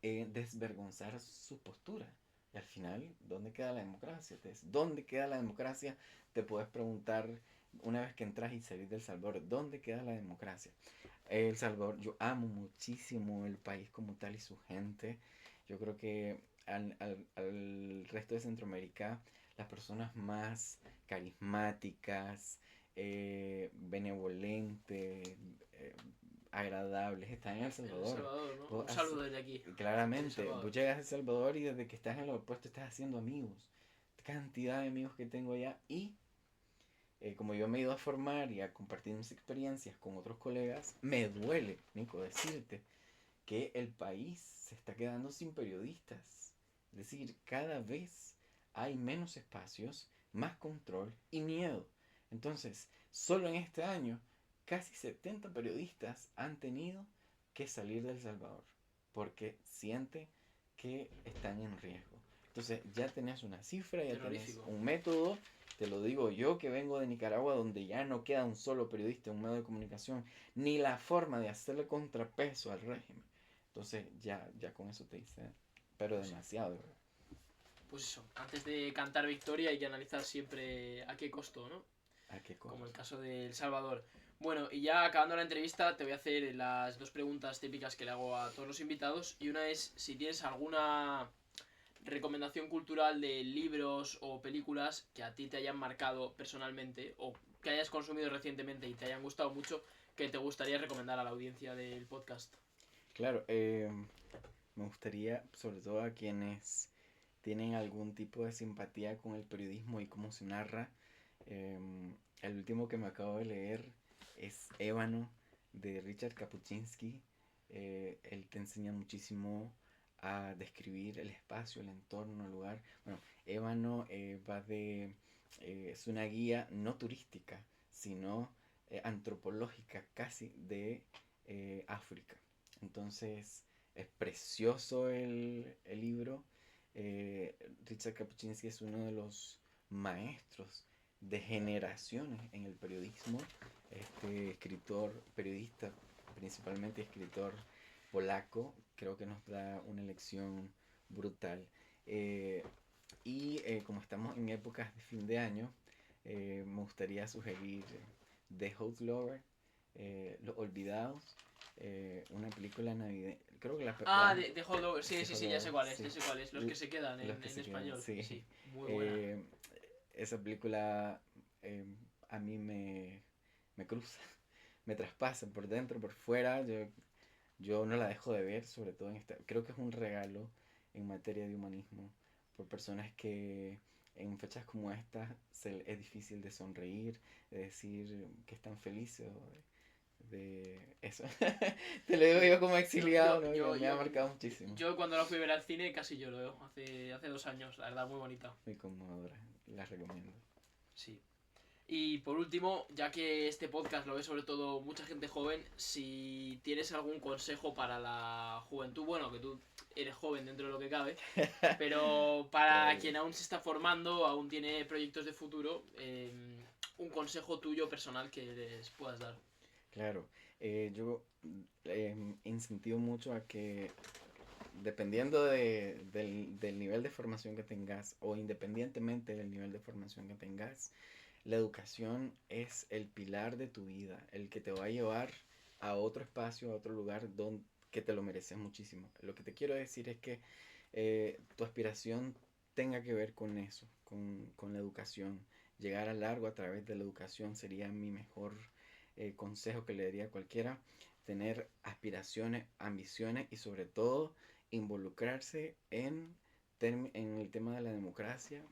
desvergonzar su postura. Y al final, ¿dónde queda la democracia? ¿Dónde queda la democracia? Te puedes preguntar una vez que entras y salís del Salvador, ¿dónde queda la democracia? El Salvador, yo amo muchísimo el país como tal y su gente. Yo creo que al resto de Centroamérica, las personas más carismáticas, benevolentes, agradables, están en El En El Salvador. Salvador, ¿no? Vos Un has- saludo desde aquí, desde El Claramente, vos Salvador. llegas a El Salvador y desde que estás en lo opuesto estás haciendo amigos. Cantidad de amigos que tengo allá y como yo me he ido a formar y a compartir mis experiencias con otros colegas, me duele, Nico, decirte que el país se está quedando sin periodistas. Es decir, cada vez hay menos espacios, más control y miedo. Entonces, solo en este año, casi 70 periodistas han tenido que salir de El Salvador porque siente que están en riesgo. Entonces, ya tenés una cifra, ya tenés Terrorífico. un método. Te lo digo yo que vengo de Nicaragua, donde ya no queda un solo periodista en un medio de comunicación, ni la forma de hacerle contrapeso al régimen. Entonces ya con eso te dice, pero Pues sí. demasiado. Pues eso, antes de cantar victoria hay que analizar siempre a qué costo, ¿no? ¿A qué Como el costo? caso de El Salvador. Bueno, y ya acabando la entrevista te voy a hacer las dos preguntas típicas que le hago a todos los invitados. Y una es si tienes alguna recomendación cultural de libros o películas que a ti te hayan marcado personalmente o que hayas consumido recientemente y te hayan gustado mucho, que te gustaría recomendar a la audiencia del podcast. Claro, me gustaría, sobre todo a quienes tienen algún tipo de simpatía con el periodismo y cómo se narra, eh, el último que me acabo de leer es Ébano de Richard Kapuscinski. Él te enseña muchísimo a describir el espacio, el entorno, el lugar. Bueno, Ébano es una guía no turística, sino antropológica casi de África. Entonces es precioso el libro. Richard Kapuscinski es uno de los maestros de generaciones en el periodismo. Este escritor, periodista, principalmente escritor polaco, creo que nos da una lección brutal. Eh, como estamos en épocas de fin de año, me gustaría sugerir The Outlawer, Los Olvidados, una película navideña. Creo que Ah, de Holdover, sí, The sí, sí, ya sé Holdover, cuál es, ya sí. sé cuál es. Los que se quedan Los que en se quedan, español, sí. sí, muy buena. Eh, Esa película eh, a mí me cruza, me traspasa por dentro, por fuera. Yo no la dejo de ver, sobre todo en esta. Creo que es un regalo en materia de humanismo por personas que en fechas como estas es difícil de sonreír, de decir que están felices o de eso. Te lo digo Sí. yo como Yo, exiliado, yo, ¿no? yo, Me ha yo, marcado muchísimo. yo cuando la fui a ver al cine casi lloró, hace 2 años, la verdad, muy bonita. Muy conmovedora, la recomiendo. Sí. Y por último, ya que este podcast lo ve sobre todo mucha gente joven, si tienes algún consejo para la juventud, bueno, que tú eres joven dentro de lo que cabe, pero para Todavía. quien aún se está formando, aún tiene proyectos de futuro, un consejo tuyo personal que les puedas dar. Claro, yo incentivo mucho a que dependiendo del nivel de formación que tengas o independientemente del nivel de formación que tengas, la educación es el pilar de tu vida, el que te va a llevar a otro espacio, a otro lugar donde, que te lo mereces muchísimo. Lo que te quiero decir es que tu aspiración tenga que ver con eso, con la educación. Llegar a largo a través de la educación sería mi mejor consejo que le daría a cualquiera. Tener aspiraciones, ambiciones y sobre todo involucrarse en el tema de la democracia.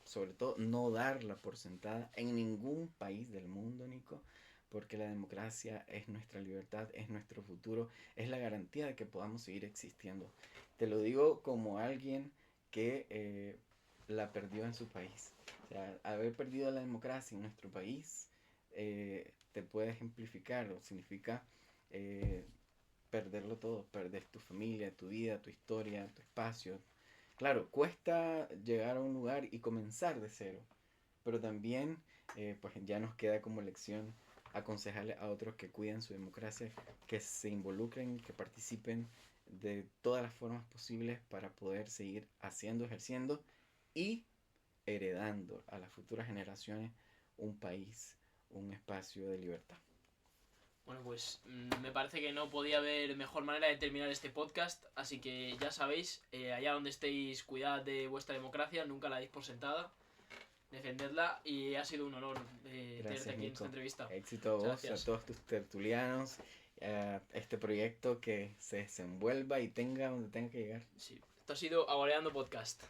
Sobre todo no darla por sentada en ningún país del mundo, Nico, porque la democracia es nuestra libertad, es nuestro futuro, es la garantía de que podamos seguir existiendo. Te lo digo como alguien que la perdió en su país. O sea, haber perdido la democracia en nuestro país te puede ejemplificar o significa eh, perderlo todo, perder tu familia, tu vida, tu historia, tu espacio. Claro, cuesta llegar a un lugar y comenzar de cero, pero también pues ya nos queda como lección aconsejarle a otros que cuiden su democracia, que se involucren, que participen de todas las formas posibles para poder seguir haciendo, ejerciendo y heredando a las futuras generaciones un país, un espacio de libertad. Bueno, pues me parece que no podía haber mejor manera de terminar este podcast, así que ya sabéis, allá donde estéis, cuidad de vuestra democracia, nunca la deis por sentada, defendedla y ha sido un honor tenerte Gracias, aquí en esta Nico. entrevista. Éxito a Muchas vos, a gracias. todos tus tertulianos, a este proyecto que se desenvuelva y tenga donde tenga que llegar. Sí, esto ha sido Agoreando Podcast.